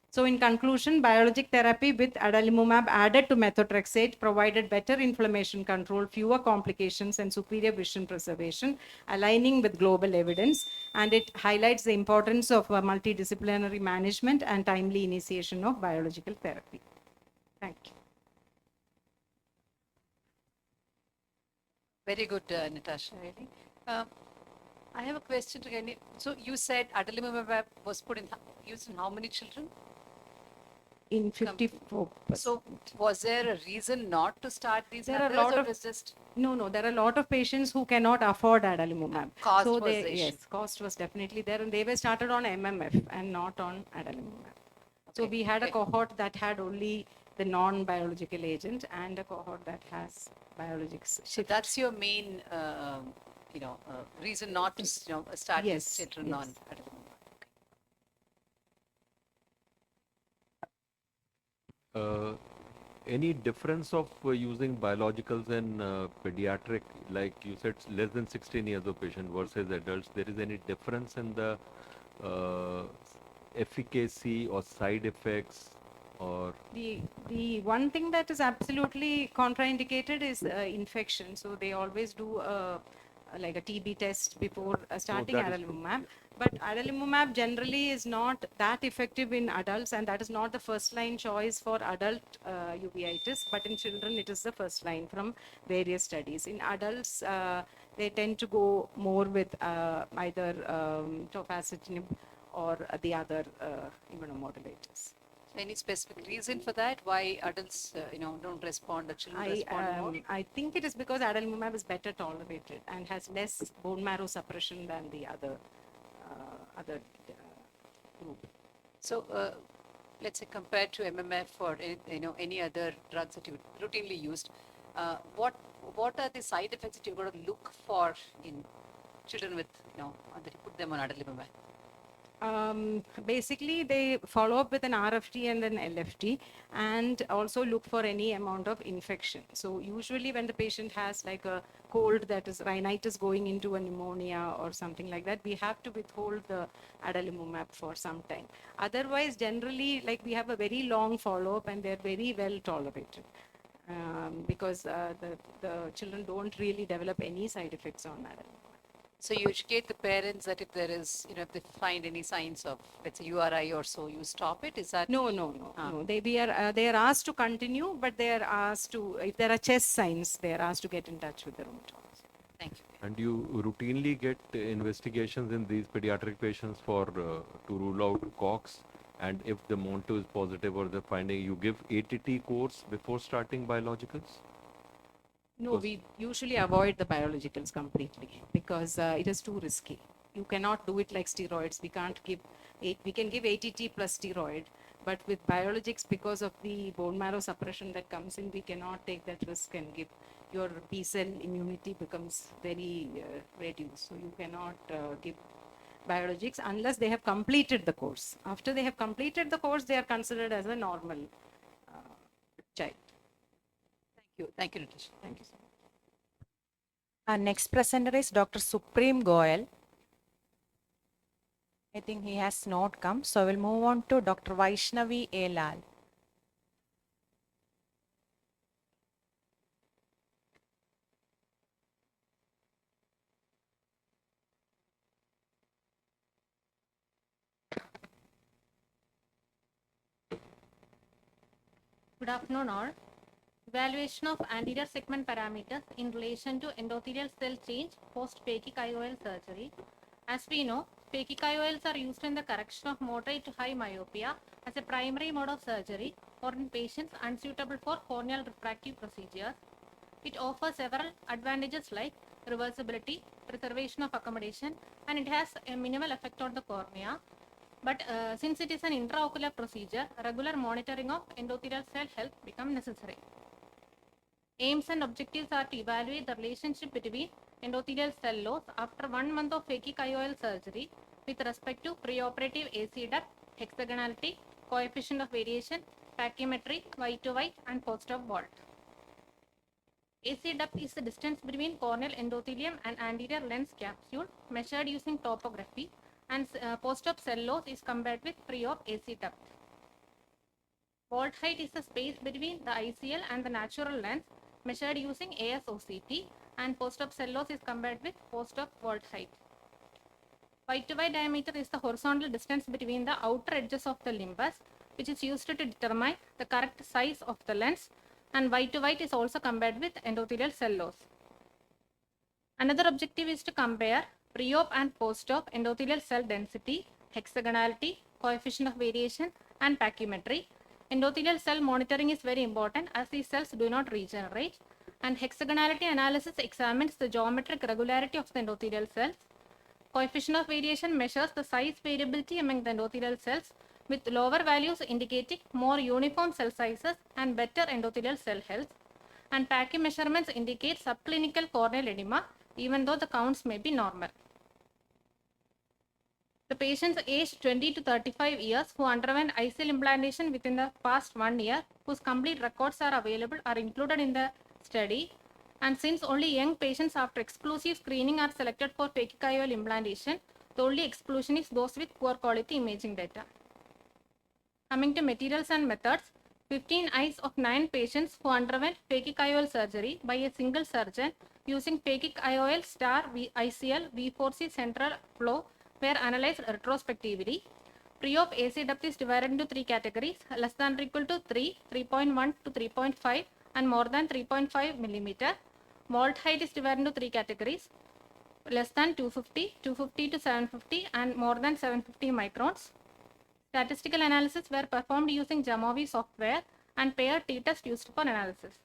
I: So in conclusion, biologic therapy with adalimumab added to methotrexate provided better inflammation control, fewer complications, and superior vision preservation, aligning with global evidence, and it highlights the importance of multidisciplinary management and timely initiation of biological therapy. Thank you.
D: Very good, Natasha. Really. I have a question again. So you said adalimumab was used in how many children?
I: In 54%.
D: So was there a reason not to start these?
I: There are a
D: others,
I: lot
D: or
I: of
D: it was just
I: no. There are a lot of patients who cannot afford adalimumab.
D: Cost
I: so
D: was
I: they,
D: the issue.
I: yes, cost was definitely there, and they were started on MMF and not on adalimumab. So we had a cohort that had only the non-biological agent and a cohort that has biologics.
D: So that's your main, reason not to, start
I: Yes,
D: these children
I: yes.
D: on adalimumab.
C: Any difference of using biologicals in pediatric, like you said, less than 16 years of patient versus adults? There is any difference in the efficacy or side effects, or
I: The one thing that is absolutely contraindicated is infection. So they always do like a TB test before starting
C: that is true.
I: adalimumab. But adalimumab generally is not that effective in adults, and that is not the first line choice for adult uveitis. But in children, it is the first line from various studies. In adults, they tend to go more with either tofacitinib or the other immunomodulators.
D: Any specific reason for that? Why adults, don't respond, or children respond more?
I: I think it is because adalimumab is better tolerated and has less bone marrow suppression than the other group.
D: So, let's say compared to MMF or any other drugs that you routinely used, what are the side effects that you're going to look for in children with that you put them on adalimumab?
I: Basically, they follow up with an RFT and an LFT and also look for any amount of infection. So usually when the patient has like a cold that is rhinitis going into a pneumonia or something like that, we have to withhold the adalimumab for some time. Otherwise, generally, like we have a very long follow-up and they're very well tolerated. Because the children don't really develop any side effects on adalimumab.
D: So you educate the parents that if there is, you know, if they find any signs of, let's say, URI or so, you stop it. Is that?
I: No. They are asked to continue, but they are asked to, if there are chest signs, they are asked to get in touch with the rheumatologist.
D: Thank you.
C: And you routinely get investigations in these pediatric patients for to rule out COX, and if the MONTO is positive or the finding, you give ATT course before starting biologicals?
I: No, we usually avoid the biologicals completely because it is too risky. You cannot do it like steroids. We can't give we can give ATT plus steroid, but with biologics, because of the bone marrow suppression that comes in, we cannot take that risk and give. Your B cell immunity becomes very reduced. So you cannot give biologics unless they have completed the course. After they have completed the course, they are considered as a normal child.
D: Thank you, Nitish.
I: Thank you so much.
F: Our next presenter is Dr. Supreme Goel. I think he has not come, so we'll move on to Dr. Vaishnavi A. Lal.
J: Good afternoon all. Evaluation of anterior segment parameters in relation to endothelial cell change post phakic IOL surgery. As we know, phakic IOLs are used in the correction of moderate to high myopia as a primary mode of surgery or in patients unsuitable for corneal refractive procedures. It offers several advantages like reversibility, preservation of accommodation, and it has a minimal effect on the cornea. But since it is an intraocular procedure, regular monitoring of endothelial cell health becomes necessary. Aims and objectives are to evaluate the relationship between endothelial cell loss after 1 month of phakic IOL surgery with respect to preoperative AC duct, hexagonality, coefficient of variation, pachymetry, white to white, and post-op vault. AC duct is the distance between corneal endothelium and anterior lens capsule measured using topography, and post-op cell loss is compared with pre-op AC duct. Vault height is the space between the ICL and the natural lens measured using ASOCT, and post-op cell loss is compared with post-op vault height. White to white diameter is the horizontal distance between the outer edges of the limbus, which is used to determine the correct size of the lens, and white to white is also compared with endothelial cell loss. Another objective is to compare pre-op and post-op endothelial cell density, hexagonality, coefficient of variation, and pachymetry. Endothelial cell monitoring is very important as these cells do not regenerate, and hexagonality analysis examines the geometric regularity of the endothelial cells. Coefficient of variation measures the size variability among the endothelial cells, with lower values indicating more uniform cell sizes and better endothelial cell health. And pachy measurements indicate subclinical corneal edema, even though the counts may be normal. The patients aged 20 to 35 years who underwent ICL implantation within the past 1 year, whose complete records are available, are included in the study. And since only young patients after exclusive screening are selected for phakic IOL implantation, the only exclusion is those with poor quality imaging data. Coming to materials and methods, 15 eyes of 9 patients who underwent phakic IOL surgery by a single surgeon using phakic IOL star ICL V4C central flow were analyzed retrospectively. Pre-op AC depth is divided into 3 categories: less than or equal to 3, 3.1 to 3.5, and more than 3.5 millimeter. Vault height is divided into 3 categories: less than 250, 250 to 750, and more than 750 microns. Statistical analysis were performed using Jamovi software and paired t-test used for analysis.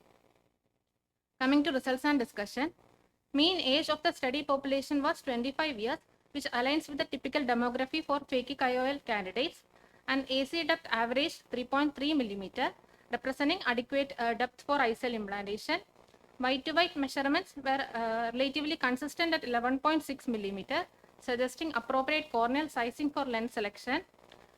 J: Coming to results and discussion, mean age of the study population was 25 years, which aligns with the typical demography for phakic IOL candidates, and AC depth averaged 3.3 millimeter, representing adequate depth for ICL implantation. White to white measurements were relatively consistent at 11.6 millimeter, suggesting appropriate corneal sizing for lens selection.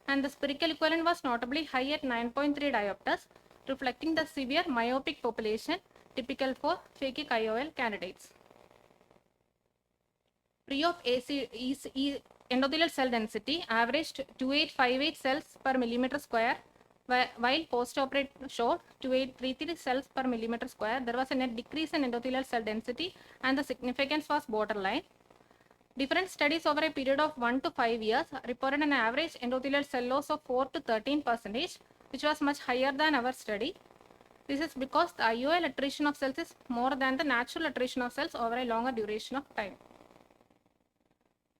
J: And the spherical equivalent was notably high at 9.3 diopters, reflecting the severe myopic population typical for phakic IOL candidates. Pre-op endothelial cell density averaged 2858 cells per millimeter square, while post-operate showed 2833 cells per millimeter square. There was a net decrease in endothelial cell density and the significance was borderline. Different studies over a period of 1 to 5 years reported an average endothelial cell loss of 4 to 13%, which was much higher than our study. This is because the IOL attrition of cells is more than the natural attrition of cells over a longer duration of time.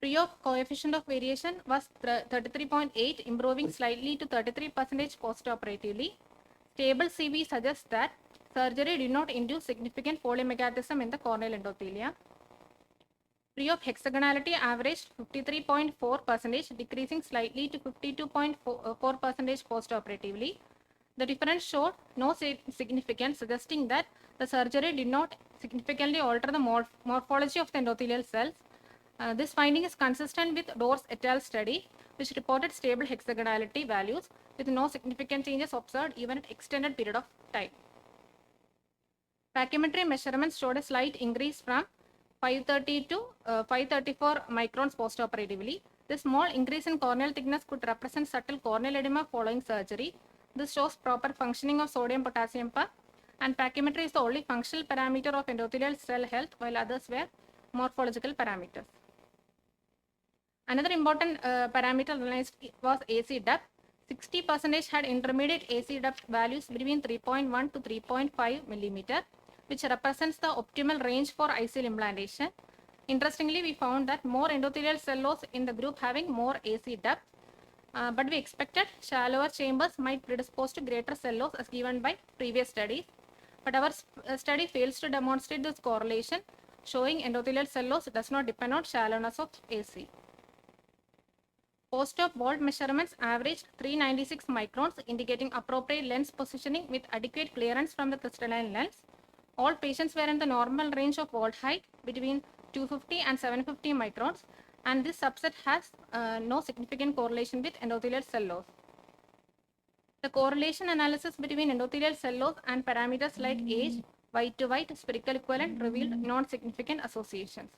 J: Pre-op coefficient of variation was 33.8, improving slightly to 33% post-operatively. Stable CV suggests that surgery did not induce significant polymagatism in the corneal endothelia. Pre-op hexagonality averaged 53.4%, decreasing slightly to 52.4% post-operatively. The difference showed no significance, suggesting that the surgery did not significantly alter the morphology of the endothelial cells. This finding is consistent with Dors et al. Study, which reported stable hexagonality values with no significant changes observed even at extended period of time. Pachymetry measurements showed a slight increase from 530 to 534 microns postoperatively. This small increase in corneal thickness could represent subtle corneal edema following surgery. This shows proper functioning of sodium-potassium pump, and pachymetry is the only functional parameter of endothelial cell health, while others were morphological parameters. Another important parameter analyzed was AC depth. 60% had intermediate AC depth values between 3.1 to 3.5 millimeter, which represents the optimal range for ICL implantation. Interestingly, we found that more endothelial cell loss in the group having more AC depth, but we expected shallower chambers might predispose to greater cell loss as given by previous studies. But our study fails to demonstrate this correlation, showing endothelial cell loss does not depend on shallowness of AC. Post-op vault measurements averaged 396 microns, indicating appropriate lens positioning with adequate clearance from the crystalline lens. All patients were in the normal range of vault height between 250 and 750 microns, and this subset has no significant correlation with endothelial cell loss. The correlation analysis between endothelial cell loss and parameters like age, white to white, spherical equivalent revealed non-significant associations.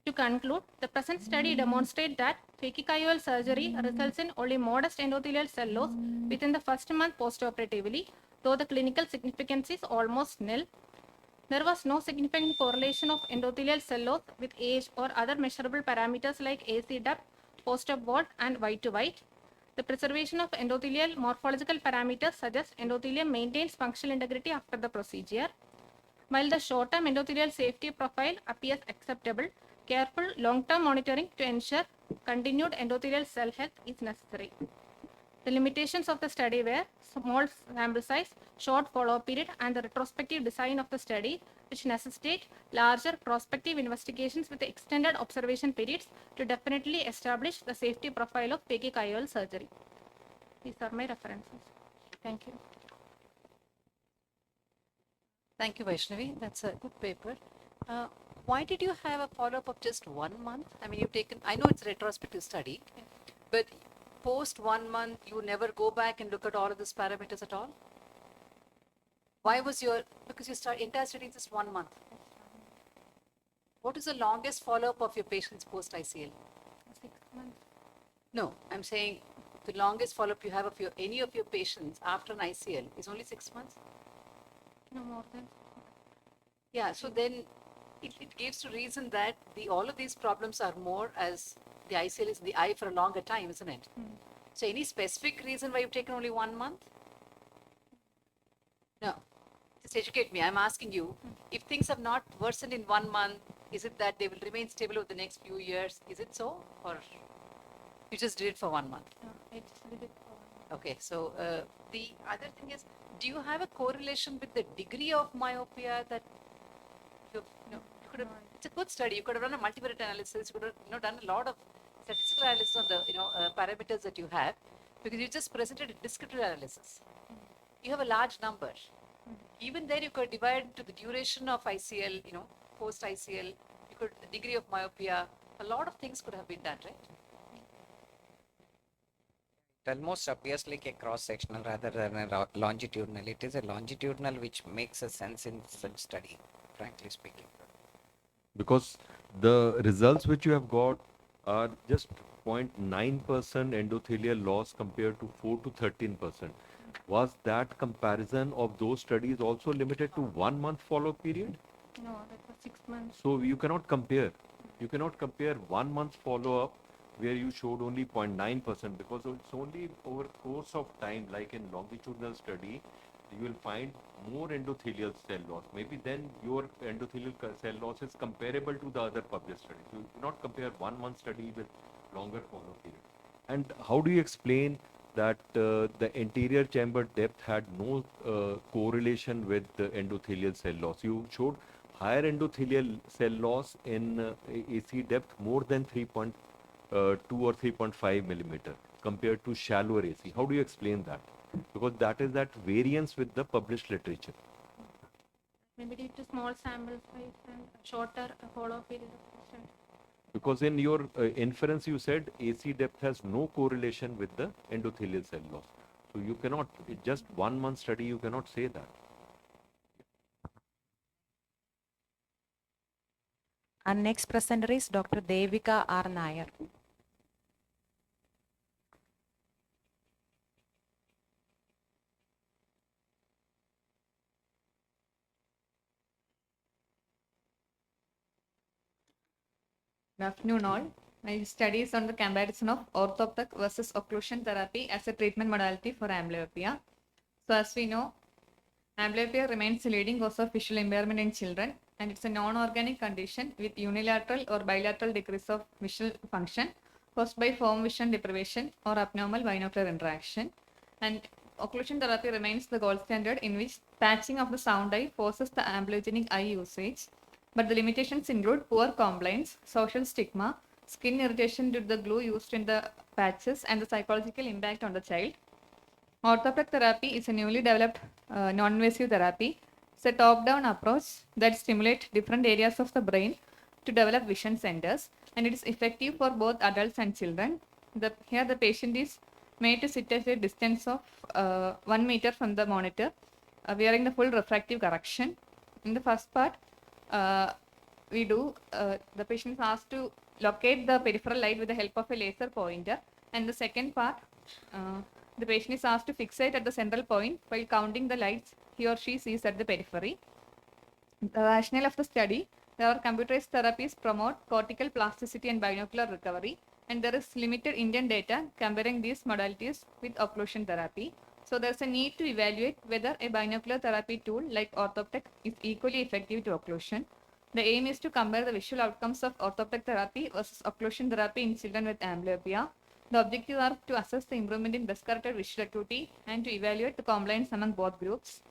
J: To conclude, the present study demonstrates that phakic IOL surgery results in only modest endothelial cell loss within the first month postoperatively, though the clinical significance is almost nil. There was no significant correlation of endothelial cell loss with age or other measurable parameters like AC depth, post-op vault, and white to white. The preservation of endothelial morphological parameters suggests endothelium maintains functional integrity after the procedure. While the short-term endothelial safety profile appears acceptable, careful long-term monitoring to ensure continued endothelial cell health is necessary. The limitations of the study were small sample size, short follow-up period, and the retrospective design of the study, which necessitate larger prospective investigations with extended observation periods to definitely establish the safety profile of phakic IOL surgery. These are my references. Thank you.
D: Thank you, Vaishnavi. That's a good paper. Why did you have a follow-up of just 1 month? I mean, you've taken, I know it's a retrospective study, but post 1 month, you never go back and look at all of these parameters at all? Why was because you start entire study in just 1 month. What is the longest follow-up of your patients post ICL?
J: 6 months.
D: No, I'm saying the longest follow-up you have of any of your patients after an ICL is only 6 months?
J: No more than.
D: Yeah, so then it gives to reason that all of these problems are more as the ICL is in the eye for a longer time, isn't it? So any specific reason why you've taken only 1 month? No, just educate me. I'm asking you, if things have not worsened in 1 month, is it that they will remain stable over the next few years? Is it so? Or you just did it for 1 month?
J: No, I just did it for 1 month.
D: Okay, so the other thing is, do you have a correlation with the degree of myopia that you could have? It's a good study. You could have done a multivariate analysis. You could have done a lot of statistical analysis on the parameters that you have, because you just presented a descriptive analysis. You have a large number. Even there, you could divide into the duration of ICL, post ICL. You could the degree of myopia. A lot of things could have been done, right?
H: It almost appears like a cross-sectional rather than a longitudinal. It is a longitudinal which makes a sense in such study, frankly speaking.
C: Because the results which you have got are just 0.9% endothelial loss compared to 4 to 13%. Was that comparison of those studies also limited to 1 month follow-up period?
J: No, that was 6 months.
C: So you cannot compare. You cannot compare 1 month follow-up where you showed only 0.9% because it's only over course of time, like in longitudinal study, you will find more endothelial cell loss. Maybe then your endothelial cell loss is comparable to the other published studies. You cannot compare 1 month study with longer follow-up period. And how do you explain that the anterior chamber depth had no correlation with the endothelial cell loss? You showed higher endothelial cell loss in AC depth more than 3.2 or 3.5 millimeter compared to shallower AC. How do you explain that? Because that is that variance with the published literature.
J: Maybe due to small sample size and shorter follow-up period of study.
C: Because in your inference, you said AC depth has no correlation with the endothelial cell loss. So you cannot, just 1 month study, you cannot say that.
F: Our next presenter is Dr. Devika R. Nair.
K: Good afternoon all. My study is on the comparison of orthoptic versus occlusion therapy as a treatment modality for amblyopia. So as we know, amblyopia remains the leading cause of visual impairment in children, and it's a non-organic condition with unilateral or bilateral decrease of visual function caused by form vision deprivation or abnormal binocular interaction. And occlusion therapy remains the gold standard in which patching of the sound eye forces the amblyogenic eye usage. But the limitations include poor compliance, social stigma, skin irritation due to the glue used in the patches, and the psychological impact on the child. Orthoptic therapy is a newly developed non-invasive therapy. It's a top-down approach that stimulates different areas of the brain to develop vision centers, and it is effective for both adults and children. Here the patient is made to sit at a distance of 1 meter from the monitor, wearing the full refractive correction. In the first part, the patient is asked to locate the peripheral light with the help of a laser pointer, and the second part, the patient is asked to fixate at the central point while counting the lights he or she sees at the periphery. The rationale of the study: our computerized therapies promote cortical plasticity and binocular recovery, and there is limited Indian data comparing these modalities with occlusion therapy. So there's a need to evaluate whether a binocular therapy tool like orthoptech is equally effective to occlusion. The aim is to compare the visual outcomes of orthoptech therapy versus occlusion therapy in children with amblyopia. The objectives are to assess the improvement in best-corrected visual acuity and to evaluate the compliance among both groups.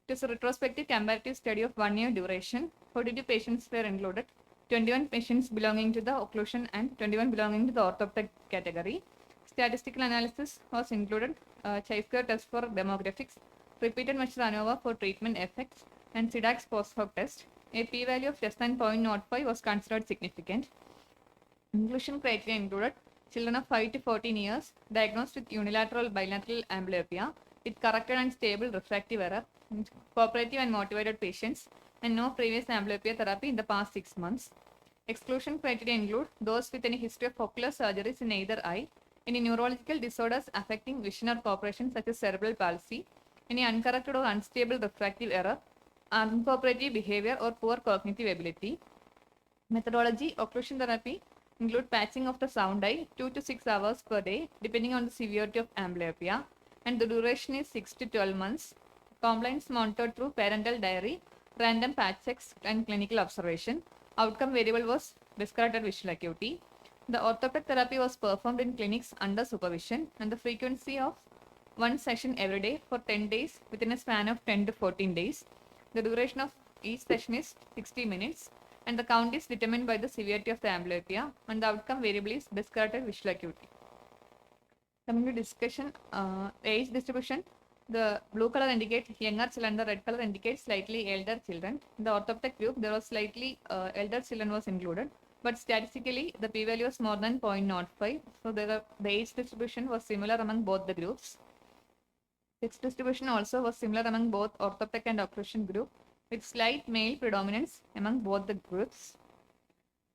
K: It is a retrospective comparative study of 1 year duration. 42 patients were included, 21 patients belonging to the occlusion and 21 belonging to the orthoptech category. Statistical analysis was included, chi-square test for demographics, repeated measure ANOVA for treatment effects, and SIDAX post-hoc test. A p-value of less than 0.05 was considered significant. Inclusion criteria included children of 5 to 14 years diagnosed with unilateral bilateral amblyopia with corrected and stable refractive error, cooperative and motivated patients, and no previous amblyopia therapy in the past 6 months. Exclusion criteria include those with any history of ocular surgeries in either eye, any neurological disorders affecting vision or cooperation such as cerebral palsy, any uncorrected or unstable refractive error, uncooperative behavior or poor cognitive ability. Methodology: occlusion therapy include patching of the sound eye 2 to 6 hours per day depending on the severity of amblyopia, and the duration is 6 to 12 months. Compliance monitored through parental diary, random patch checks, and clinical observation. Outcome variable was best-corrected visual acuity. The orthoptech therapy was performed in clinics under supervision, and the frequency of 1 session every day for 10 days within a span of 10 to 14 days. The duration of each session is 60 minutes, and the count is determined by the severity of the amblyopia, and the outcome variable is best-corrected visual acuity. Coming to discussion, age distribution. The blue color indicates younger children, the red color indicates slightly elder children. In the orthoptech group, there was slightly elder children was included. but statistically the p-value was more than 0.05. So the age distribution was similar among both the groups. Sex distribution also was similar among both orthoptic and occlusion group, with slight male predominance among both the groups.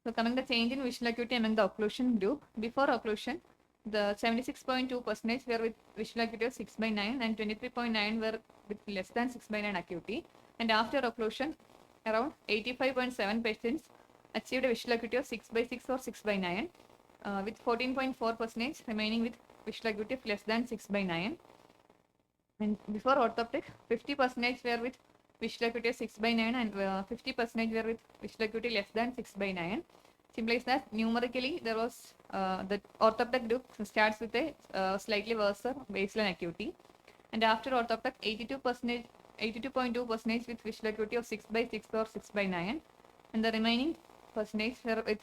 K: So coming the change in visual acuity among the occlusion group, before occlusion, the 76.2% were with visual acuity of 6 by 9 and 23.9 were with less than 6 by 9 acuity. And after occlusion, around 85.7% achieved a visual acuity of 6 by 6 or 6 by 9, with 14.4% remaining with visual acuity of less than 6 by 9. And before orthoptic, 50% were with visual acuity of 6 by 9 and 50% were with visual acuity less than 6 by 9. Implies that numerically there was the orthoptic group starts with a slightly worse baseline acuity. And after orthoptic, 82.2% with visual acuity of 6 by 6 or 6 by 9. And the remaining percentage were with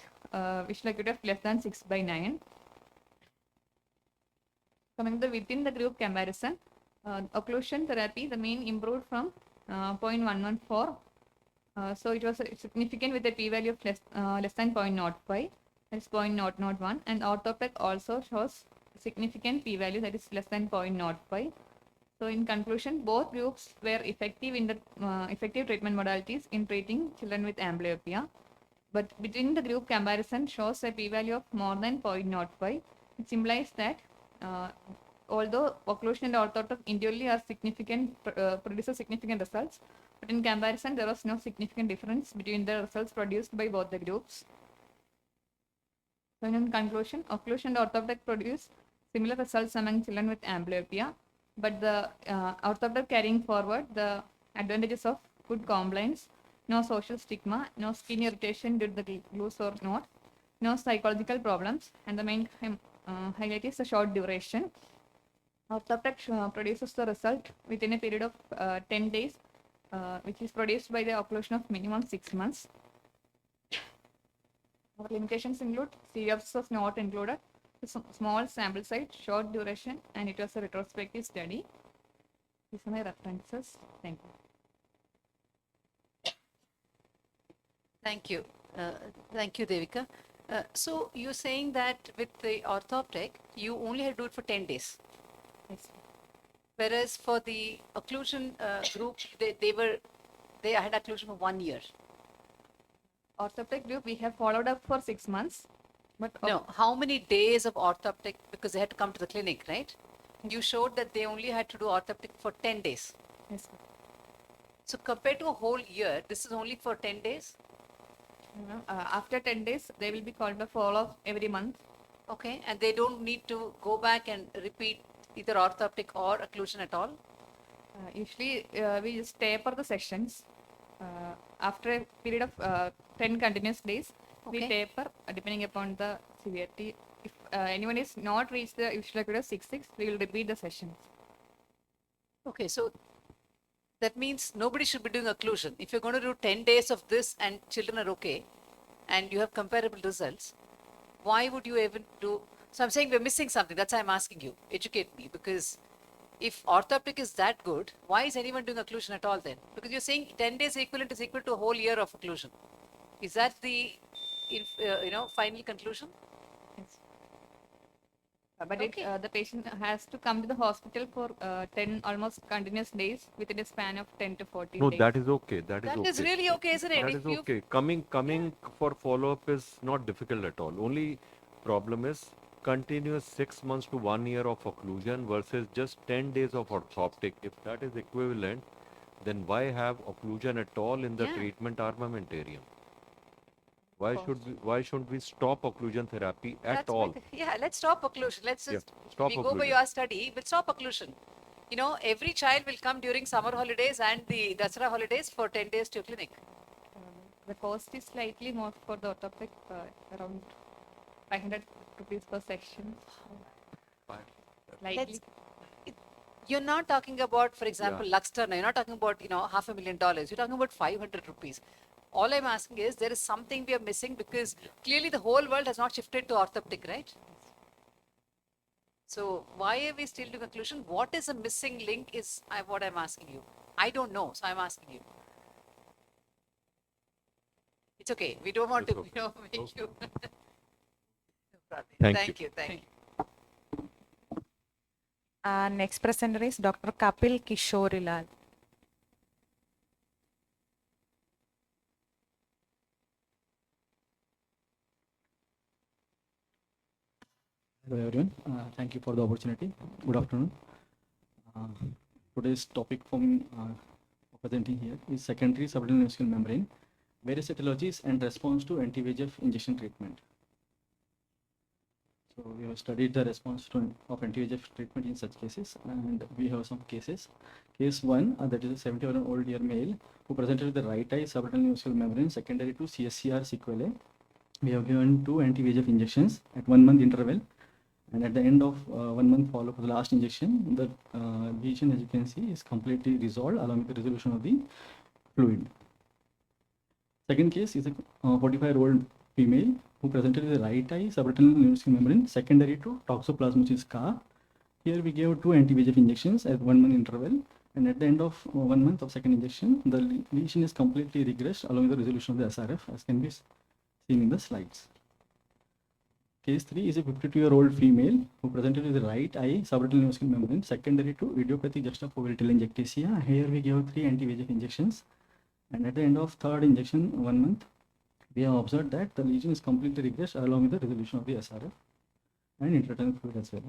K: visual acuity of less than 6 by 9. Coming to within the group comparison, occlusion therapy, the mean improved from 0.114. So it was significant with a p-value of less than 0.05, that is 0.001, and orthoptic also shows significant p-value that is less than 0.05. So in conclusion, both groups were effective in the effective treatment modalities in treating children with amblyopia, but between the group comparison shows a p-value of more than 0.05, which implies that although occlusion and orthoptic individually are significant, produces significant results, but in comparison there was no significant difference between the results produced by both the groups. So in conclusion, occlusion and orthoptic produce similar results among children with amblyopia, but the orthoptic carrying forward the advantages of good compliance, no social stigma, no skin irritation due to the glue or knot, no psychological problems, and the main highlight is the short duration. Orthoptic produces the result within a period of 10 days, which is produced by the occlusion of minimum 6 months. Our limitations include CFs was not included, small sample size, short duration, and it was a retrospective study. These are my references. Thank you.
D: Thank you. Thank you, Devika. So you're saying that with the orthoptic, you only had to do it for 10 days.
K: Yes.
D: Whereas for the occlusion group, they had occlusion for 1 year.
K: Orthoptic group we have followed up for 6 months, but
D: No, how many days of orthoptic, because they had to come to the clinic, right? You showed that they only had to do orthoptic for 10 days.
K: yes,
D: So compared to a whole year, this is only for 10 days?
K: after 10 days they will be called the follow-up every month.
D: Okay, and they don't need to go back and repeat either orthoptic or occlusion at all?
K: Usually we just taper the sessions. After a period of 10 continuous days, we
D: Okay.
K: taper depending upon the severity. If anyone is not reached the visual acuity of 6.6, we will repeat the sessions.
D: Okay, so that means nobody should be doing occlusion. If you're going to do 10 days of this and children are okay, and you have comparable results, why would you even do? So I'm saying we're missing something. That's why I'm asking you. Educate me, because if orthoptic is that good, why is anyone doing occlusion at all then? Because you're saying 10 days equivalent is equal to a whole year of occlusion. Is that the final conclusion?
K: Yes. But
D: Okay.
K: the patient has to come to the hospital for 10 almost continuous days within a span of 10 to 14
C: No,
K: days.
C: that is okay. That is
D: That
C: okay.
D: is really okay, isn't it?
C: That
D: If
C: is
D: you
C: okay. Coming for follow-up is not difficult at all. Only problem is continuous 6 months to 1 year of occlusion versus just 10 days of orthoptic. If that is equivalent, then why have occlusion at all in the
D: Yeah.
C: treatment armamentarium? Why shouldn't we stop occlusion therapy at
D: That's
C: all?
D: yeah, let's stop occlusion. Let's
C: Yeah,
D: just,
C: stop
D: we go by
C: occlusion.
D: your study, we'll stop occlusion. Every child will come during summer holidays and the Dasara holidays for 10 days to your clinic.
K: The cost is slightly more for the orthoptic, around 500 rupees per section. Slightly.
D: Let's- You're not talking about, for example, Lux Turner. You're not talking about, $500,000. You're talking about 500 rupees. All I'm asking is there is something we are missing because clearly the whole world has not shifted to orthoptic, right? So why are we still doing occlusion? What is a missing link is what I'm asking you. I don't know, so I'm asking you. It's okay. We don't want
C: It's
D: to,
C: okay.
D: make
C: Okay.
D: you. No problem.
C: Thank you.
D: Thank you.
F: Next presenter is Dr. Kapil Kishorilal.
L: Hello everyone, thank you for the opportunity. Good afternoon. Uh, Today's topic for presenting here is secondary subretinal muscular membrane, various etiologies and response to anti-VEGF injection treatment. So we have studied the response of anti-VEGF treatment in such cases, and we have some cases. Case 1, that is a 71-year-old male who presented with the right eye subretinal muscular membrane secondary to CSCR sequelae. We have given 2 anti-VEGF injections at 1 month interval. And at the end of 1 month follow for the last injection, the lesion, as you can see, is completely resolved along with the resolution of the fluid. Second case is a 45-year-old female who presented with a right eye subretinal muscular membrane secondary to toxoplasmosis scar. Here we gave 2 anti-VEGF injections at 1 month interval, and at the end of 1 month of second injection, the lesion is completely regressed along with the resolution of the SRF, as can be seen in the slides. Case 3 is a 52-year-old female who presented with the right eye subretinal muscular membrane secondary to idiopathic juxtafoveal telangiectasia. Here we gave 3 anti-VEGF injections, and at the end of third injection, 1 month, we have observed that the lesion is completely regressed along with the resolution of the SRF and intraretinal fluid as well.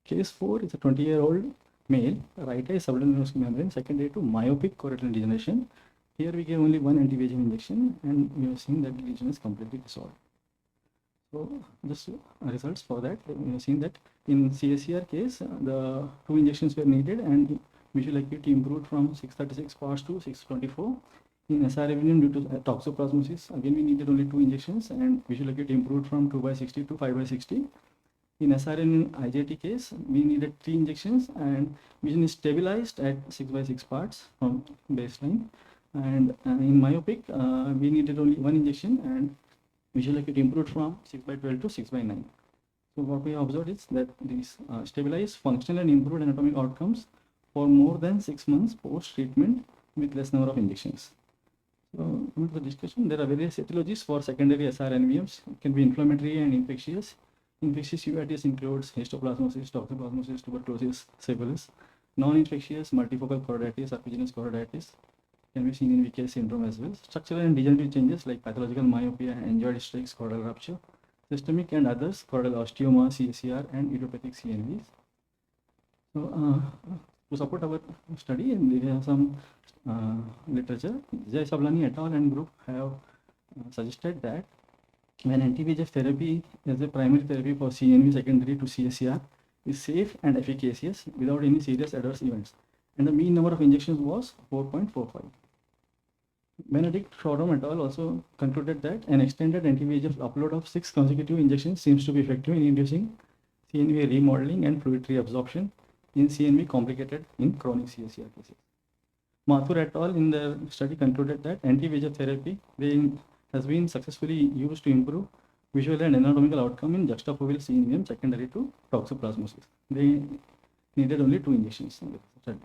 L: Case 4 is a 20-year-old male, right eye subretinal muscular membrane secondary to myopic choroidal degeneration. Here we gave only 1 anti-VEGF injection, and we have seen that the lesion is completely resolved. So just results for that, we have seen that in CSCR case, the 2 injections were needed and visual acuity improved from 636 parts to 624. In SRM due to toxoplasmosis, again we needed only 2 injections and visual acuity improved from 2/60 to 5/60. In SRM IJT case, we needed 3 injections and vision is stabilized at 6/6 parts from baseline. And in myopic, we needed only 1 injection and visual acuity improved from 6/12 to 6/9. So what we observed is that these stabilized functional and improved anatomic outcomes for more than 6 months post-treatment with less number of injections. So coming to the discussion, there are various etiologies for secondary SRNVMs. It can be inflammatory and infectious. Infectious uveitis includes histoplasmosis, toxoplasmosis, tuberculosis, syphilis. Non-infectious multifocal choroiditis, serpiginous choroiditis can be seen in VK syndrome as well. Structural and degenerative changes like pathological myopia, angioid streaks, choroidal rupture, systemic and others, choroidal osteoma, CSCR, and idiopathic CNVs. So, to support our study, there are some literature. Jay Sablani et al. And group have suggested that when anti-VEGF therapy as a primary therapy for CNV secondary to CSCR is safe and efficacious without any serious adverse events, and the mean number of injections was 4.45. Benedict Shoreham et al. Also concluded that an extended anti-VEGF upload of 6 consecutive injections seems to be effective in inducing CNV remodeling and fluid reabsorption in CNV complicated in chronic CSCR cases. Mathur et al. In their study concluded that anti-VEGF therapy has been successfully used to improve visual and anatomical outcome in juxtafoveal CNVM secondary to toxoplasmosis. They needed only 2 injections in the study.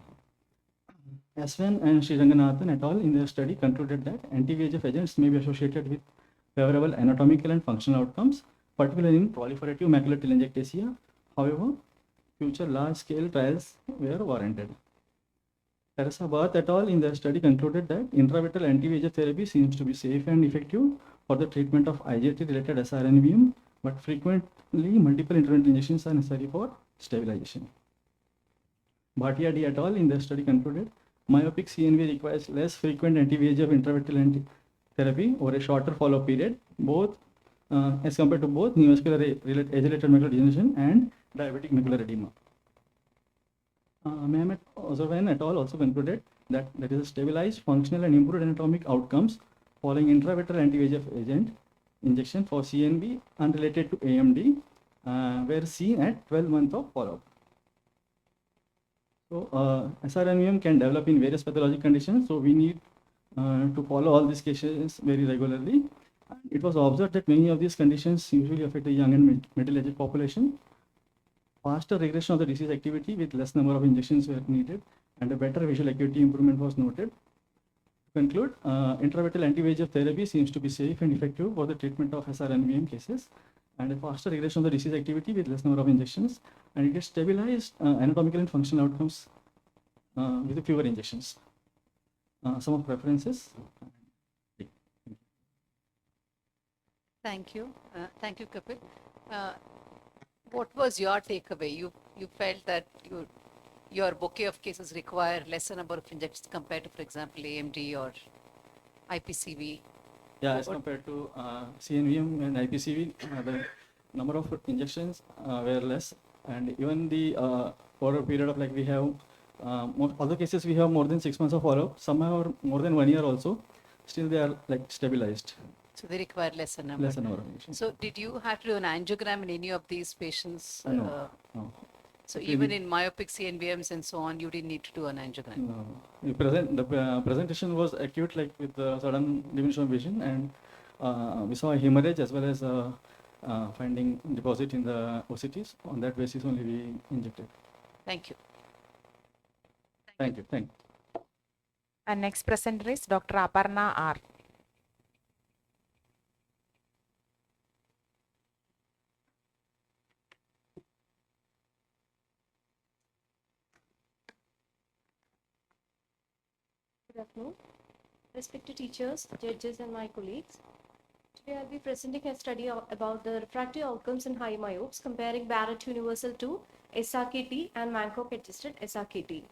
L: Aswan and Sriranganathan et al. In their study concluded that anti-VEGF agents may be associated with favorable anatomical and functional outcomes, particularly in proliferative macular telangiectasia. However, future large-scale trials were warranted. Teresa Barth et al. In their study concluded that intravitreal anti-VEGF therapy seems to be safe and effective for the treatment of IJT-related SRNVM, but frequently multiple intermittent injections are necessary for stabilization. Bhatia D et al. In their study concluded myopic CNV requires less frequent anti-VEGF intravitreal therapy over a shorter follow-up period, both as compared to both neovascular age-related macular degeneration and diabetic macular edema. Mehmet Ozervan et al. Also concluded that there is a stabilized functional and improved anatomic outcomes following intravitreal anti-VEGF agent injection for CNV unrelated to AMD were seen at 12 months of follow-up. So SRNVM can develop in various pathologic conditions, so we need to follow all these cases very regularly. It was observed that many of these conditions usually affect the young and middle-aged population. Faster regression of the disease activity with less number of injections were needed, and a better visual acuity improvement was noted. To conclude, intravitreal anti-VEGF therapy seems to be safe and effective for the treatment of SR-NVM cases, and a faster regression of the disease activity with less number of injections, and it gets stabilized anatomical and functional outcomes with fewer injections. Some of preferences.
D: Thank you. Thank you, Kapil. What was your takeaway? You felt that your bouquet of cases require lesser number of injections compared to, for example, AMD or IPCV.
L: Yeah, as compared to CNVM and IPCV, the number of injections were less, and even the for a period of, like, we have other cases we have more than 6 months of follow-up. Some have more than 1 year also. Still they are like stabilized.
D: So they require lesser number.
L: Lesser number of injections.
D: So did you have to do an angiogram in any of these patients?
L: No.
D: So even in myopic CNVMs and so on, you didn't need to do an angiogram?
L: No. The presentation was acute, like with sudden diminution of vision, and we saw a hemorrhage as well as finding deposit in the OCTs. On that basis only we injected.
D: Thank you.
L: Thank you. Thank you.
F: And next presenter is Dr. Aparna R.
A: Good afternoon. Respected teachers, judges, and my colleagues. Today I'll be presenting a study about the refractive outcomes in high myopes comparing Barrett Universal to SRKT and Bangkok adjusted SRKT.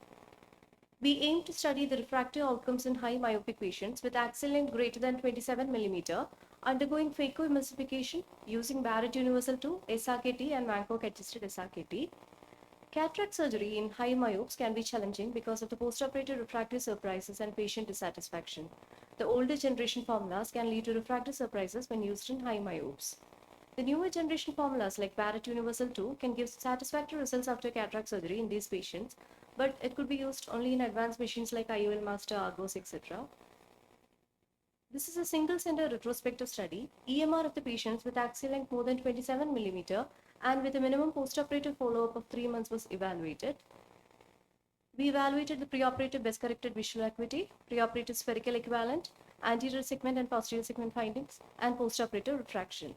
A: We aim to study the refractive outcomes in high myopic patients with axial length greater than 27 mm undergoing phacoemulsification using Barrett Universal to SRKT and Bangkok adjusted SRKT. Cataract surgery in high myopes can be challenging because of the postoperative refractive surprises and patient dissatisfaction. The older generation formulas can lead to refractive surprises when used in high myopes. The newer generation formulas like Barrett Universal 2 can give satisfactory results after cataract surgery in these patients, but it could be used only in advanced machines like IOL Master, Argos, etc. This is a single-center retrospective study. EMR of the patients with axial length more than 27 mm and with a minimum postoperative follow-up of 3 months was evaluated. We evaluated the preoperative best-corrected visual acuity, preoperative spherical equivalent, anterior segment and posterior segment findings, and postoperative refraction.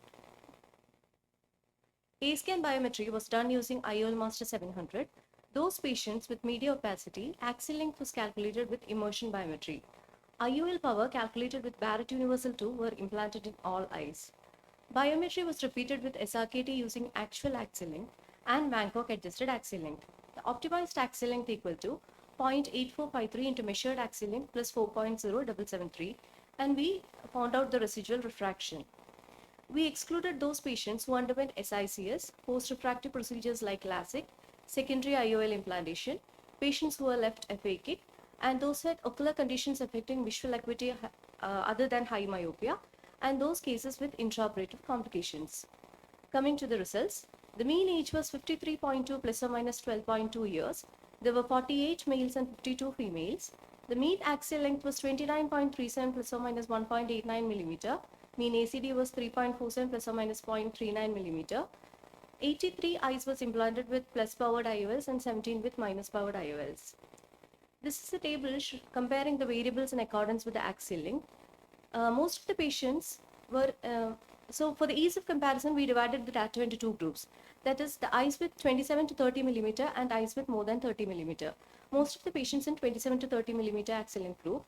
A: A-scan biometry was done using IOL Master 700. Those patients with media opacity, axial length was calculated with immersion biometry. IOL power calculated with Barrett Universal 2 were implanted in all eyes. Biometry was repeated with SRKT using actual axial length and Bangkok adjusted axial length. The optimized axial length equal to 0.8453 into measured axial length plus 4.0773, and we found out the residual refraction. We excluded those patients who underwent SICS, post-refractive procedures like LASIK, secondary IOL implantation, patients who were left aphakic, and those who had ocular conditions affecting visual acuity other than high myopia, and those cases with intraoperative complications. Coming to the results, the mean age was 53.2 plus or minus 12.2 years. There were 48 males and 52 females. The mean axial length was 29.37 plus or minus 1.89 millimeter. Mean ACD was 3.47 plus or minus 0.39 millimeter. 83 eyes was implanted with plus powered IOLs and 17 with minus powered IOLs. This is a table comparing the variables in accordance with the axial length. Most of the patients were, so for the ease of comparison, we divided the data into two groups. That is the eyes with 27 to 30 millimeter and eyes with more than 30 millimeter. Most of the patients in 27 to 30 millimeter axial length group.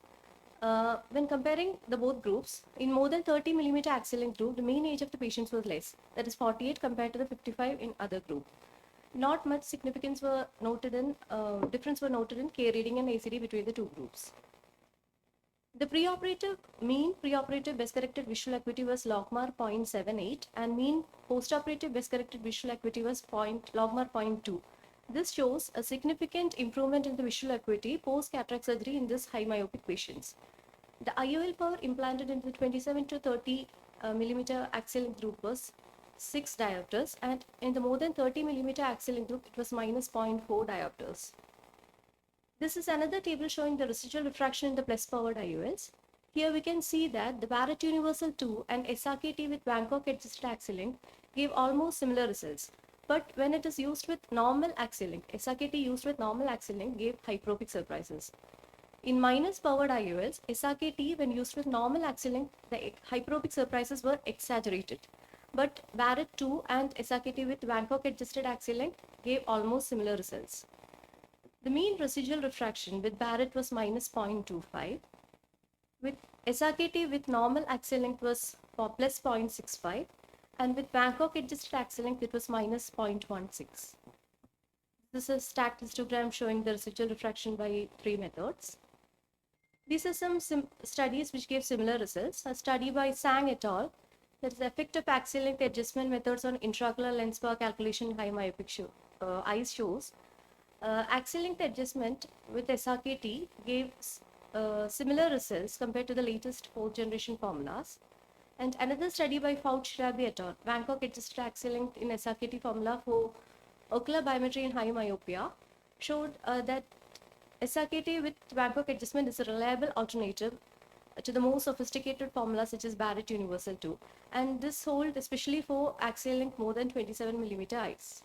A: When comparing the both groups, in more than 30 millimeter axial length group, the mean age of the patients was less. That is 48 compared to the 55 in other group. Not much significance were noted in, difference were noted in K reading and ACD between the two groups. The mean preoperative best corrected visual acuity was logmar 0.78 and mean postoperative best corrected visual acuity was logmar 0.2. This shows a significant improvement in the visual acuity post cataract surgery in this high myopic patients. The IOL power implanted in the 27 to 30 millimeter axial length group was 6 diopters, and in the more than 30 millimeter axial length group it was minus 0.4 diopters. This is another table showing the residual refraction in the plus powered IOLs. Here we can see that the Barrett Universal 2 and SRKT with Bangkok adjusted axial length gave almost similar results. But when it is used with normal axial length, SRKT used with normal axial length gave hyperopic surprises. In minus powered IOLs, SRKT, when used with normal axial length, the hyperopic surprises were exaggerated. But Barrett 2 and SRKT with Bangkok adjusted axial length gave almost similar results. The mean residual refraction with Barrett was minus 0.25. With SRKT with normal axial length was plus 0.65, and with Bangkok adjusted axial length it was minus 0.16. This is a stacked histogram showing the residual refraction by 3 methods. These are some studies which gave similar results. A study by Sang et al. That is the effect of axial length adjustment methods on intraocular lens power calculation in high myopic eyes shows axial length adjustment with SRKT gave similar results compared to the latest fourth generation formulas. And another study by Fouch-Rabi et al. Bangkok adjusted axial length in SRKT formula for ocular biometry in high myopia showed that SRKT with Bangkok adjustment is a reliable alternative to the more sophisticated formulas such as Barrett Universal 2. And this holds especially for axial length more than 27 millimeter eyes.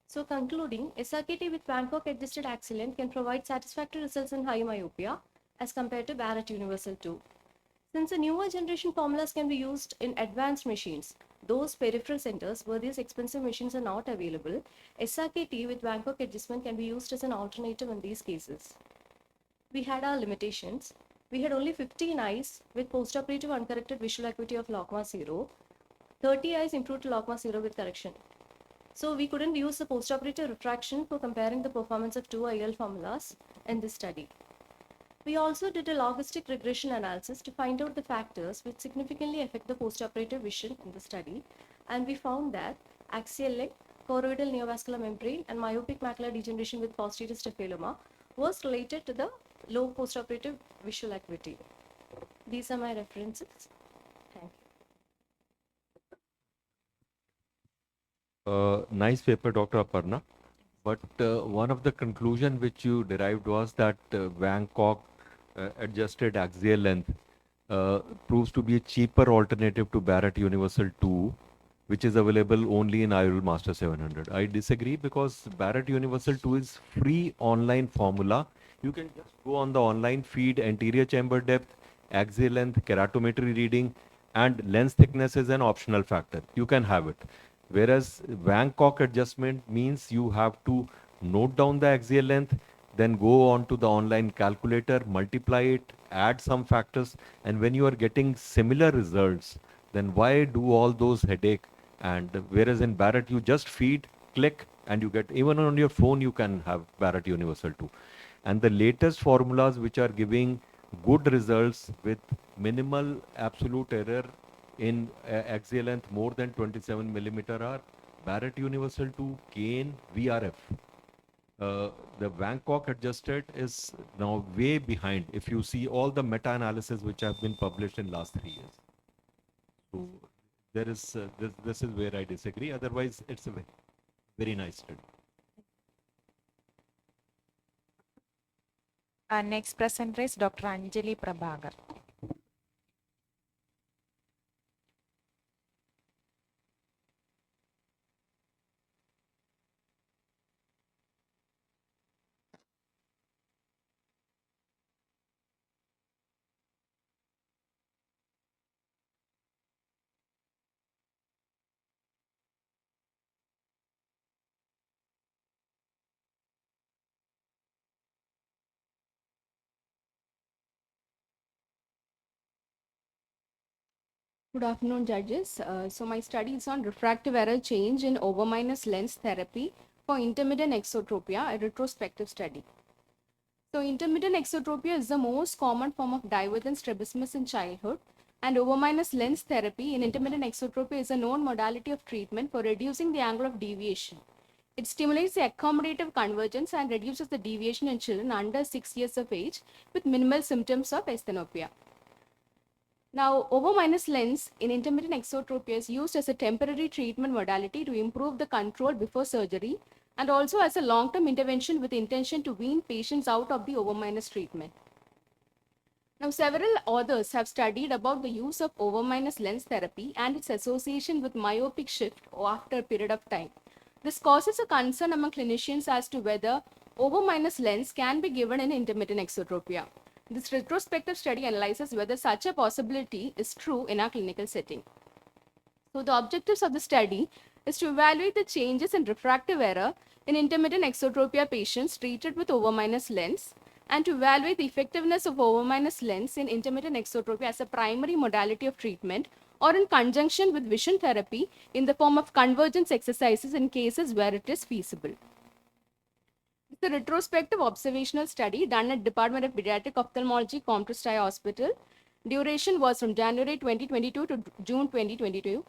A: So concluding, SRKT with Bangkok adjusted axial length can provide satisfactory results in high myopia as compared to Barrett Universal 2. Since the newer generation formulas can be used in advanced machines, those peripheral centers where these expensive machines are not available, SRKT with Bangkok adjustment can be used as an alternative in these cases. We had our limitations. We had only 15 eyes with postoperative uncorrected visual acuity of logma 0. 30 eyes improved to logma 0 with correction. So we couldn't use the postoperative refraction for comparing the performance of two IL formulas in this study. We also did a logistic regression analysis to find out the factors which significantly affect the postoperative vision in the study, and we found that axial length, choroidal neovascular membrane, and myopic macular degeneration with posterior staphylomas was related to the low postoperative visual acuity. These are my references. Thank you.
C: Nice paper, Dr. Aparna. But one of the conclusion which you derived was that Bangkok adjusted axial length proves to be a cheaper alternative to Barrett Universal 2, which is available only in IOL Master 700. I disagree because Barrett Universal 2 is free online formula. You can just go on the online feed anterior chamber depth, axial length, keratometry reading, and lens thickness is an optional factor. You can have it. Whereas Bangkok adjustment means you have to note down the axial length, then go on to the online calculator, multiply it, add some factors, and when you are getting similar results, then why do all those headache? And whereas in Barrett, you just feed, click, and you get, even on your phone, you can have Barrett Universal 2. And the latest formulas which are giving good results with minimal absolute error in axial length more than 27 millimeter are Barrett Universal 2, Kane, VRF. The Bangkok adjusted is now way behind if you see all the meta-analysis which have been published in last 3 years. So there is this is where I disagree. Otherwise, it's a very nice study.
F: Our next presenter is Dr. Anjali Prabhakar.
M: Good afternoon, judges. So my study is on refractive error change in over minus lens therapy for intermittent exotropia, a retrospective study. So intermittent exotropia is the most common form of divergent strabismus in childhood, and over minus lens therapy in intermittent exotropia is a known modality of treatment for reducing the angle of deviation. It stimulates the accommodative convergence and reduces the deviation in children under 6 years of age with minimal symptoms of asthenopia. Now, over minus lens in intermittent exotropia is used as a temporary treatment modality to improve the control before surgery and also as a long-term intervention with intention to wean patients out of the over minus treatment. Now, several authors have studied about the use of over minus lens therapy and its association with myopic shift after a period of time. This causes a concern among clinicians as to whether over minus lens can be given in intermittent exotropia. This retrospective study analyzes whether such a possibility is true in our clinical setting. So the objectives of the study is to evaluate the changes in refractive error in intermittent exotropia patients treated with over minus lens and to evaluate the effectiveness of over minus lens in intermittent exotropia as a primary modality of treatment or in conjunction with vision therapy in the form of convergence exercises in cases where it is feasible. It's a retrospective observational study done at Department of Pediatric Ophthalmology, Comptrust Eye Hospital. Duration was from January 2022 to June 2022.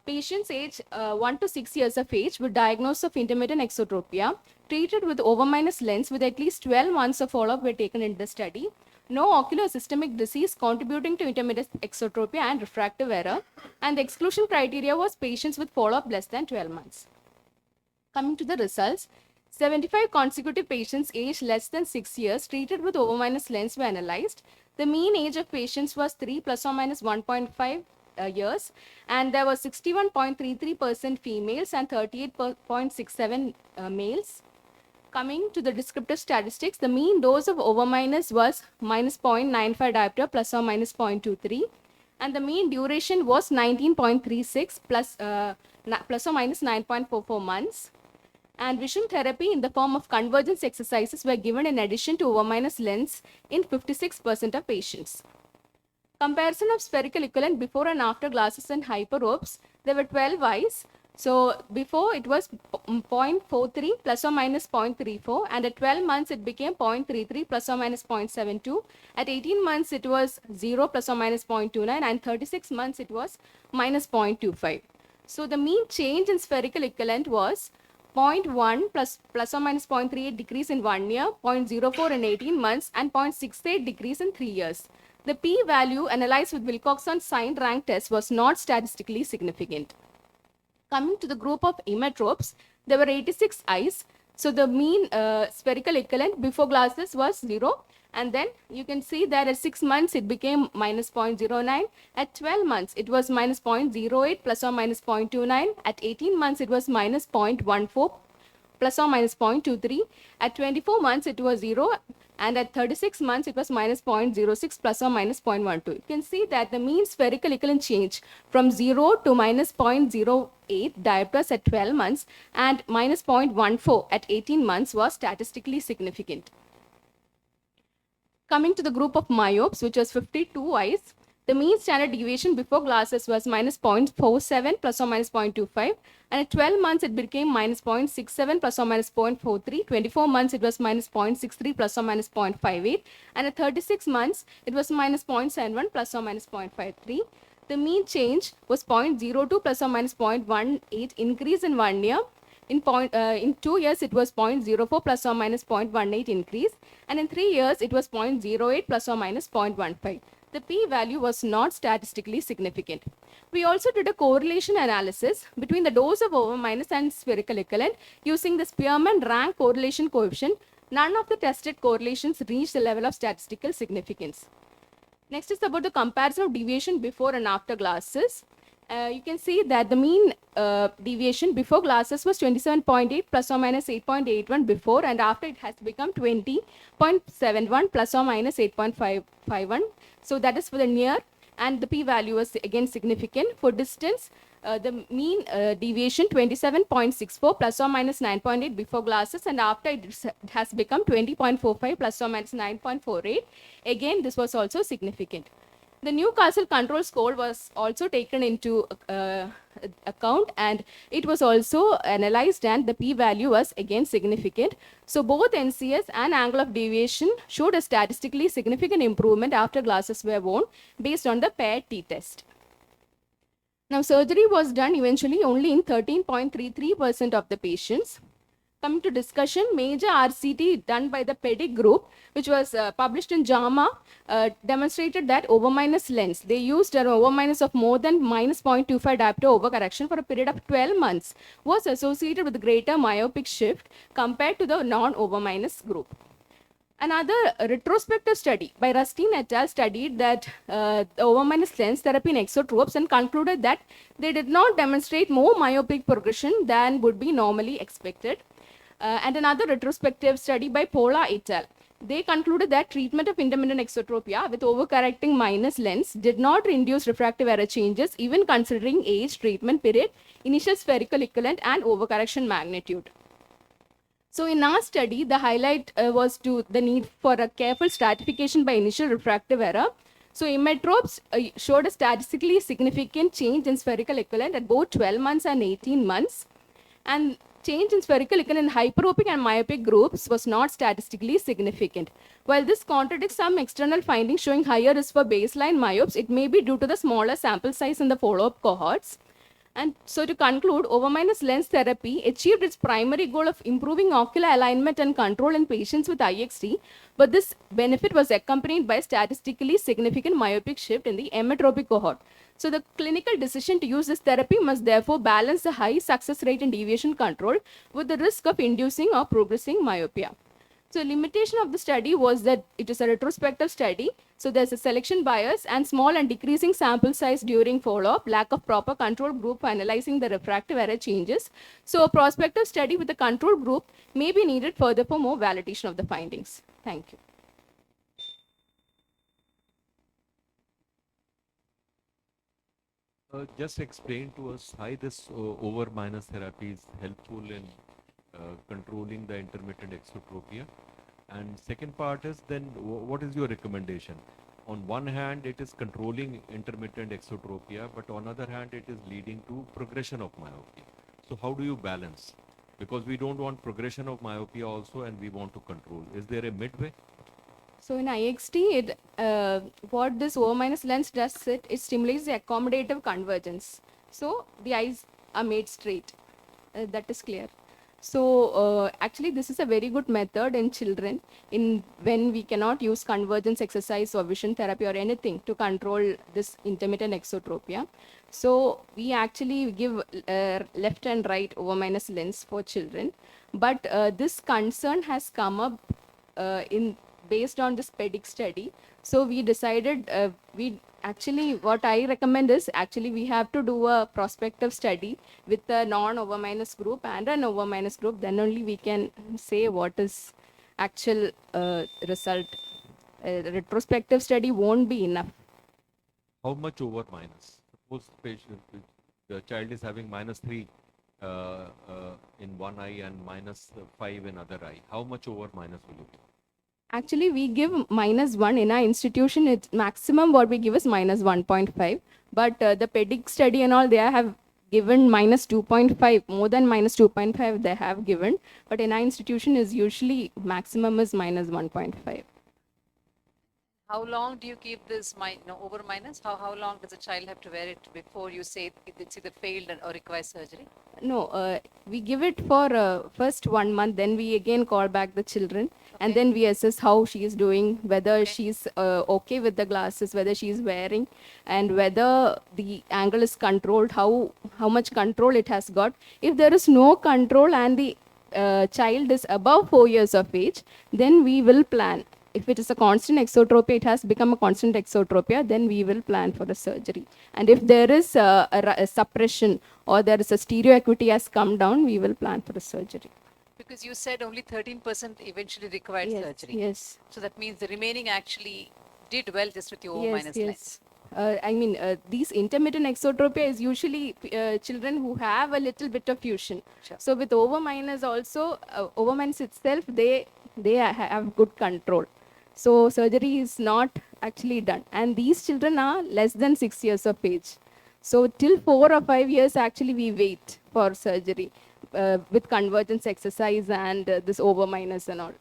M: Patients aged 1 to 6 years of age with diagnosis of intermittent exotropia treated with over minus lens with at least 12 months of follow-up were taken in the study. No ocular systemic disease contributing to intermittent exotropia and refractive error, and the exclusion criteria was patients with follow-up less than 12 months. Coming to the results, 75 consecutive patients aged less than 6 years treated with over minus lens were analyzed. The mean age of patients was 3 plus or minus 1.5 years, and there was 61.33% females and 38.67 males. Coming to the descriptive statistics, the mean dose of over minus was minus 0.95 diopter plus or minus 0.23, and the mean duration was 19.36 plus or minus 9.44 months. And vision therapy in the form of convergence exercises were given in addition to over minus lens in 56% of patients. Comparison of spherical equivalent before and after glasses and hyperopes, there were 12 eyes. So before it was 0.43 plus or minus 0.34, and at 12 months it became 0.33 plus or minus 0.72. At 18 months it was 0 plus or minus 0.29, and 36 months it was minus 0.25. So the mean change in spherical equivalent was 0.1 plus or minus 0.38 decrease in 1 year, 0.04 in 18 months, and 0.68 decrease in 3 years. The p-value analyzed with Wilcoxon signed rank test was not statistically significant. Coming to the group of emmetropes, there were 86 eyes. So the mean spherical equivalent before glasses was 0. And then you can see that at 6 months it became minus 0.09. At 12 months it was minus 0.08 plus or minus 0.29. At 18 months it was minus 0.14 plus or minus 0.23. At 24 months it was 0. And at 36 months, it was minus 0.06 plus or minus 0.12. You can see that the mean spherical equivalent change from 0 to minus 0.08 diopters at 12 months and minus 0.14 at 18 months was statistically significant. Coming to the group of myopes, which was 52 eyes, the mean standard deviation before glasses was minus 0.47 plus or minus 0.25. And at 12 months, it became minus 0.67 plus or minus 0.43. 24 months, it was minus 0.63 plus or minus 0.58. And at 36 months, it was minus 0.71 plus or minus 0.53. The mean change was 0.02 plus or minus 0.18 increase in 1 year. In 2 years, it was 0.04 plus or minus 0.18 increase. And in 3 years, it was 0.08 plus or minus 0.15. The p-value was not statistically significant. We also did a correlation analysis between the dose of over minus and spherical equivalent using the Spearman rank correlation coefficient. None of the tested correlations reached the level of statistical significance. Next is about the comparison of deviation before and after glasses. You can see that the mean deviation before glasses was 27.8 plus or minus 8.81 before, and after it has become 20.71 plus or minus 8.51. So that is for the near, and the p-value was again significant. For distance, the mean deviation 27.64 plus or minus 9.8 before glasses, and after it has become 20.45 plus or minus 9.48. Again, this was also significant. The Newcastle control score was also taken into account, and it was also analyzed, and the p-value was again significant. So both NCS and angle of deviation showed a statistically significant improvement after glasses were worn based on the paired t-test. Now surgery was done eventually only in 13.33% of the patients. Coming to discussion, major RCT done by the PEDIC group, which was published in JAMA, demonstrated that over minus lens, they used an over minus of more than minus 0.25 diopter overcorrection for a period of 12 months, was associated with greater myopic shift compared to the non-over minus group. Another retrospective study by Rustin et al. Studied that the over minus lens therapy in exotropes and concluded that they did not demonstrate more myopic progression than would be normally expected. and another retrospective study by Pola et al. They concluded that treatment of intermittent exotropia with overcorrecting minus lens did not induce refractive error changes, even considering age, treatment period, initial spherical equivalent, and overcorrection magnitude. So in our study, the highlight was to the need for a careful stratification by initial refractive error. So imetropes showed a statistically significant change in spherical equivalent at both 12 months and 18 months. And change in spherical equivalent in hyperopic and myopic groups was not statistically significant. While this contradicts some external findings showing higher risk for baseline myopes, it may be due to the smaller sample size in the follow-up cohorts. And so to conclude, over minus lens therapy achieved its primary goal of improving ocular alignment and control in patients with IXT, but this benefit was accompanied by statistically significant myopic shift in the emetropic cohort. So the clinical decision to use this therapy must therefore balance the high success rate in deviation control with the risk of inducing or progressing myopia. So limitation of the study was that it is a retrospective study. So there's a selection bias and small and decreasing sample size during follow-up, lack of proper control group for analyzing the refractive error changes. So a prospective study with a control group may be needed further for more validation of the findings. Thank you.
C: Just explain to us why this over minus therapy is helpful in controlling the intermittent exotropia. And second part is then what is your recommendation? On one hand, it is controlling intermittent exotropia, but on other hand, it is leading to progression of myopia. So how do you balance? Because we don't want progression of myopia also, and we want to control. Is there a midway?
M: So in IXT, what this O minus lens does, it stimulates the accommodative convergence. So the eyes are made straight. That is clear. So actually, this is a very good method in children in when we cannot use convergence exercise or vision therapy or anything to control this intermittent exotropia. So we actually give left and right over minus lens for children. But this concern has come up based on this PEDIC study. So we decided, what I recommend is actually we have to do a prospective study with a non-over minus group and an over minus group. Then only we can say what is actual result. Retrospective study won't be enough.
C: How much over minus? Suppose the child is having -3 in one eye and -5 in other eye. How much over minus will you give?
M: Actually, we give -1 in our institution. It's maximum what we give is -1.5. But the PEDIC study and all, they have given -2.5, more than -2.5 they have given. But in our institution is usually maximum is -1.5.
D: How long do you keep this over minus? How long does a child have to wear it before you say it's either failed or requires surgery?
M: No, we give it for first 1 month, then we again call back the children, and then we assess how she is doing, whether she's okay with the glasses, whether she is wearing, and whether the angle is controlled, how much control it has got. If there is no control and the child is above 4 years of age, then we will plan. If it is a constant exotropia, it has become a constant exotropia, then we will plan for a surgery. And if there is a suppression or there is a stereoacuity has come down, we will plan for a surgery.
D: Because you said only 13% eventually required surgery.
M: Yes.
D: So that means the remaining actually did well just with your O minus lens.
M: These intermittent exotropia is usually children who have a little bit of fusion.
D: Sure.
M: So with over minus also, over minus itself, they have good control. So surgery is not actually done. And these children are less than 6 years of age. So till 4 or 5 years, actually we wait for surgery with convergence exercise and this over minus and all.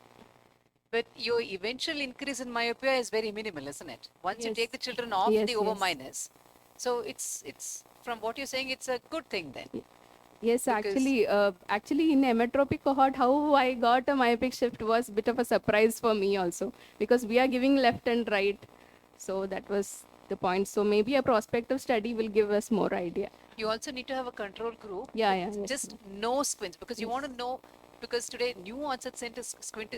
D: But your eventual increase in myopia is very minimal, isn't it? Once you take the children off the over minus. So it's from what you're saying, it's a good thing then.
M: Yes, actually in emetropic cohort, how I got a myopic shift was a bit of a surprise for me also, because we are giving left and right. So that was the point. So maybe a prospective study will give us more idea.
D: You also need to have a control group.
M: Yeah.
D: Just no squints, because you want to know, because today new onset centers squint,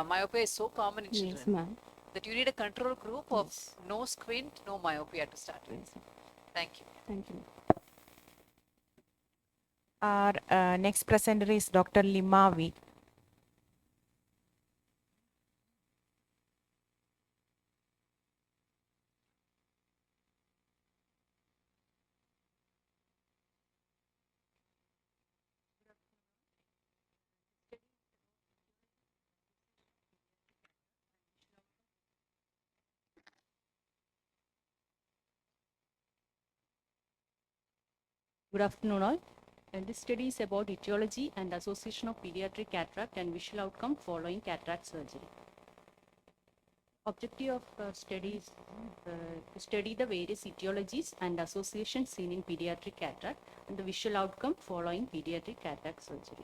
D: myopia is so common in children.
M: Yes, ma'am.
D: That you need a control group of no squint, no myopia to start with.
M: Yes.
D: Thank you.
M: Thank you.
F: Our next presenter is Dr. Limavi.
N: Good afternoon all. And this study is about etiology and association of pediatric cataract and visual outcome following cataract surgery. Objective of study is to study the various etiologies and associations seen in pediatric cataract and the visual outcome following pediatric cataract surgery.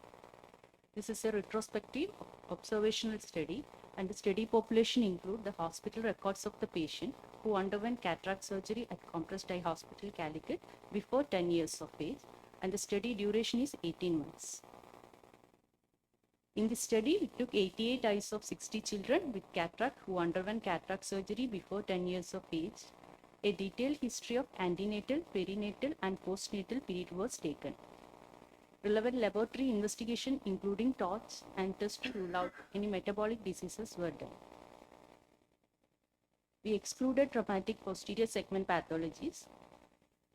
N: This is a retrospective observational study, and the study population include the hospital records of the patient who underwent cataract surgery at Compressed Eye Hospital, Calicut before 10 years of age, and the study duration is 18 months. In this study, we took 88 eyes of 60 children with cataract who underwent cataract surgery before 10 years of age. A detailed history of antenatal, perinatal, and postnatal period was taken. Relevant laboratory investigation, including torch and tests to rule out any metabolic diseases, were done. We excluded traumatic posterior segment pathologies.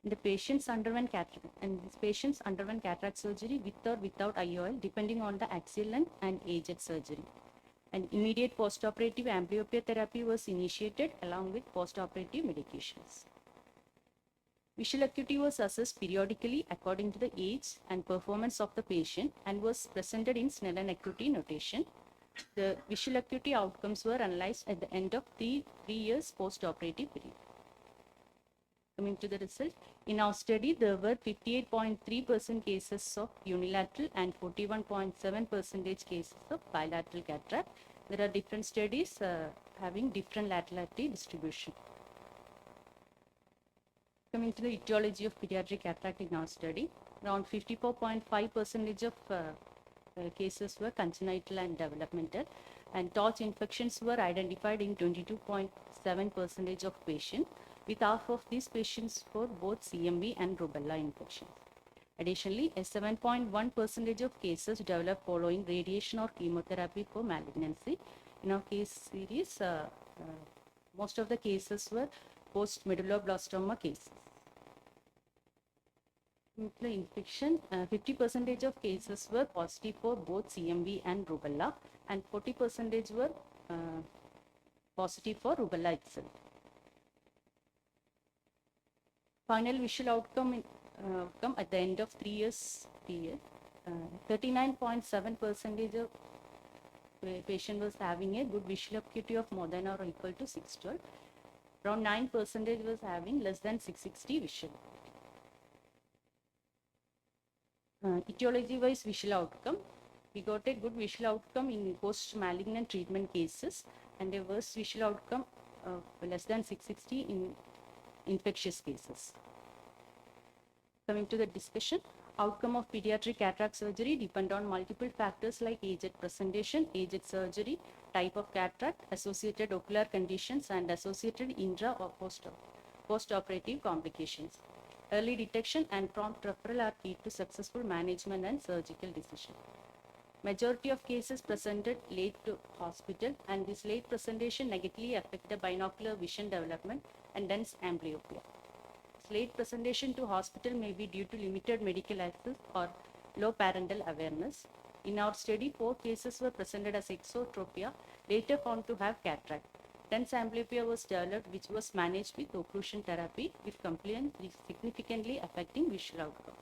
N: The patients underwent cataract, and these patients underwent cataract surgery with or without IOL, depending on the axial length and age at surgery. And immediate postoperative amblyopia therapy was initiated along with postoperative medications. Visual acuity was assessed periodically according to the age and performance of the patient and was presented in Snellen acuity notation. The visual acuity outcomes were analyzed at the end of the 3 years postoperative period. Coming to the result, in our study, there were 58.3% cases of unilateral and 41.7% cases of bilateral cataract. There are different studies having different laterality distribution. Coming to the etiology of pediatric cataract in our study, around 54.5% of cases were congenital and developmental, and torch infections were identified in 22.7% of patients, with half of these patients for both CMV and rubella infections. Additionally, a 7.1% of cases developed following radiation or chemotherapy for malignancy. In our case series, most of the cases were post-medulloblastoma cases. The infection, 50% of cases were positive for both CMV and rubella, and 40% were positive for rubella itself. Final visual outcome at the end of 3 years period, 39.7% of patient was having a good visual acuity of more than or equal to 612. Around 9% was having less than 660 visual. Etiology-wise visual outcome, we got a good visual outcome in post-malignant treatment cases and a worse visual outcome of less than 660 in infectious cases. Coming to the discussion, outcome of pediatric cataract surgery depend on multiple factors like age at presentation, age at surgery, type of cataract, associated ocular conditions, and associated intra or post-operative complications. Early detection and prompt referral are key to successful management and surgical decision. Majority of cases presented late to hospital, and this late presentation negatively affect the binocular vision development and dense amblyopia. Late presentation to hospital may be due to limited medical access or low parental awareness. In our study, 4 cases were presented as exotropia, later found to have cataract. Dense amblyopia was developed, which was managed with occlusion therapy, with compliance significantly affecting visual outcome.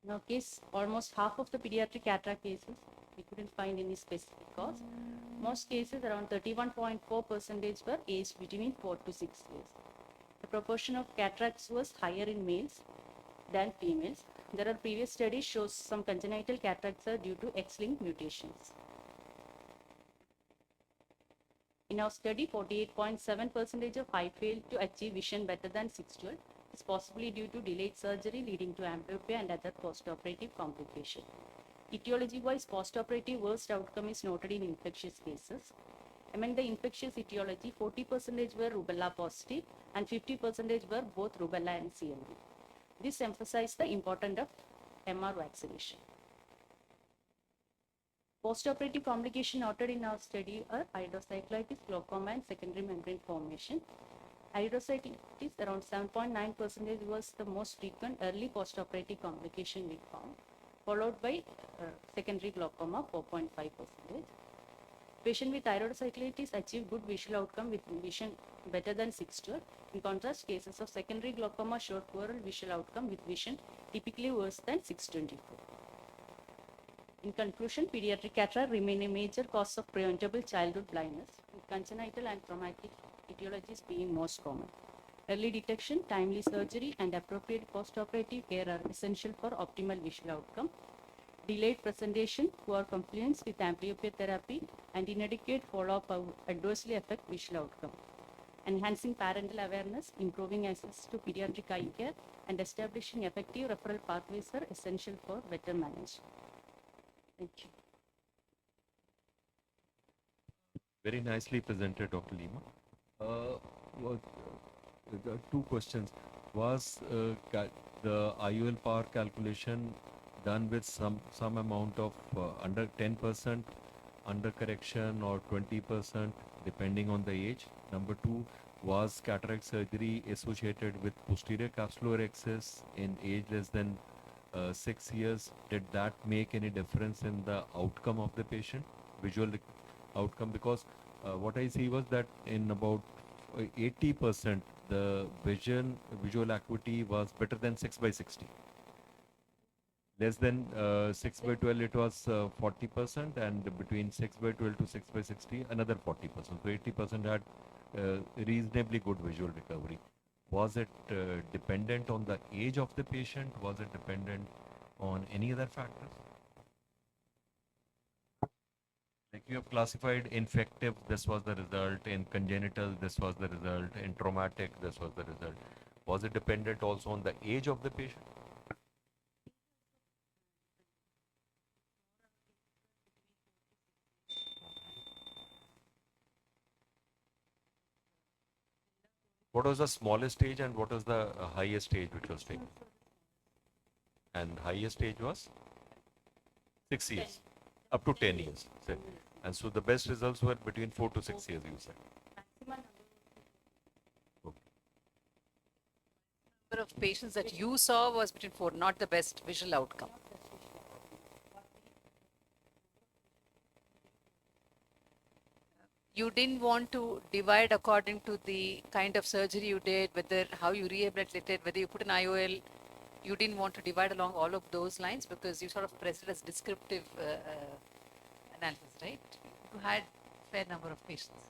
N: In our case, almost half of the pediatric cataract cases, we couldn't find any specific cause. Most cases, around 31.4%, were aged between 4 to 6 years. The proportion of cataracts was higher in males than females. There are previous studies shows some congenital cataracts are due to X-linked mutations. In our study, 48.7% of eye failed to achieve vision better than 612. It's possibly due to delayed surgery leading to amblyopia and other postoperative complications. Etiology-wise, postoperative worst outcome is noted in infectious cases. Among the infectious etiology, 40% were rubella positive and 50% were both rubella and CMV. This emphasized the importance of MR vaccination. Postoperative complication noted in our study are hydrocyclitis, glaucoma, and secondary membrane formation. Hydrocyclitis, around 7.9%, was the most frequent early postoperative complication we found, followed by secondary glaucoma, 4.5%. Patient with thyroid cyclitis achieve good visual outcome with vision better than 6/12. In contrast, cases of secondary glaucoma showed poorer visual outcome with vision typically worse than 6/24. In conclusion, pediatric cataract remain a major cause of preventable childhood blindness, with congenital and traumatic etiologies being most common. Early detection, timely surgery, and appropriate post-operative care are essential for optimal visual outcome. Delayed presentation, poor compliance with amblyopia therapy, and inadequate follow-up adversely affect visual outcome. Enhancing parental awareness, improving access to pediatric eye care, and establishing effective referral pathways are essential for better management. Thank you.
C: Very nicely presented, Dr. Lima. What, the two questions. Was the IUL power calculation done with some amount of under 10% under correction or 20% depending on the age? Number two, was cataract surgery associated with posterior capsular excess in age less than 6 years? Did that make any difference in the outcome of the patient, visual outcome? Because what I see was that in about 80% the visual acuity was better than 6/60. Less than 6/12 it was 40%, and between 6/12 to 6/60 another 40%. So 80% had reasonably good visual recovery. Was it dependent on the age of the patient? Was it dependent on any other factors? Like you have classified infective, this was the result; in congenital, this was the result; in traumatic, this was the result. Was it dependent also on the age of the patient? What was the smallest stage and what was the highest stage which was taken? And highest stage was 6 years, up to 10 years. Say. And so the best results were between 4 to 6 years, you said.
D: Number of patients that you saw was between 4, not the best visual outcome. You didn't want to divide according to the kind of surgery you did, whether how you rehabilitated, whether you put an IOL. You didn't want to divide along all of those lines because you sort of pressed it as descriptive analysis, right? You had a fair number of patients.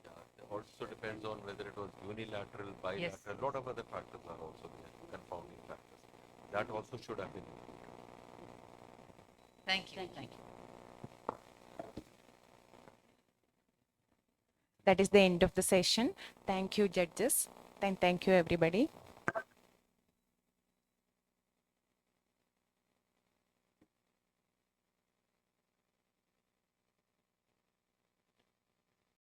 C: Yeah, it also depends on whether it was unilateral, bilateral.
D: Yes.
C: A lot of other factors are also there, confounding factors. That also should have been.
D: Thank you. Thank you.
F: That is the end of the session. Thank you, judges, and thank you, everybody.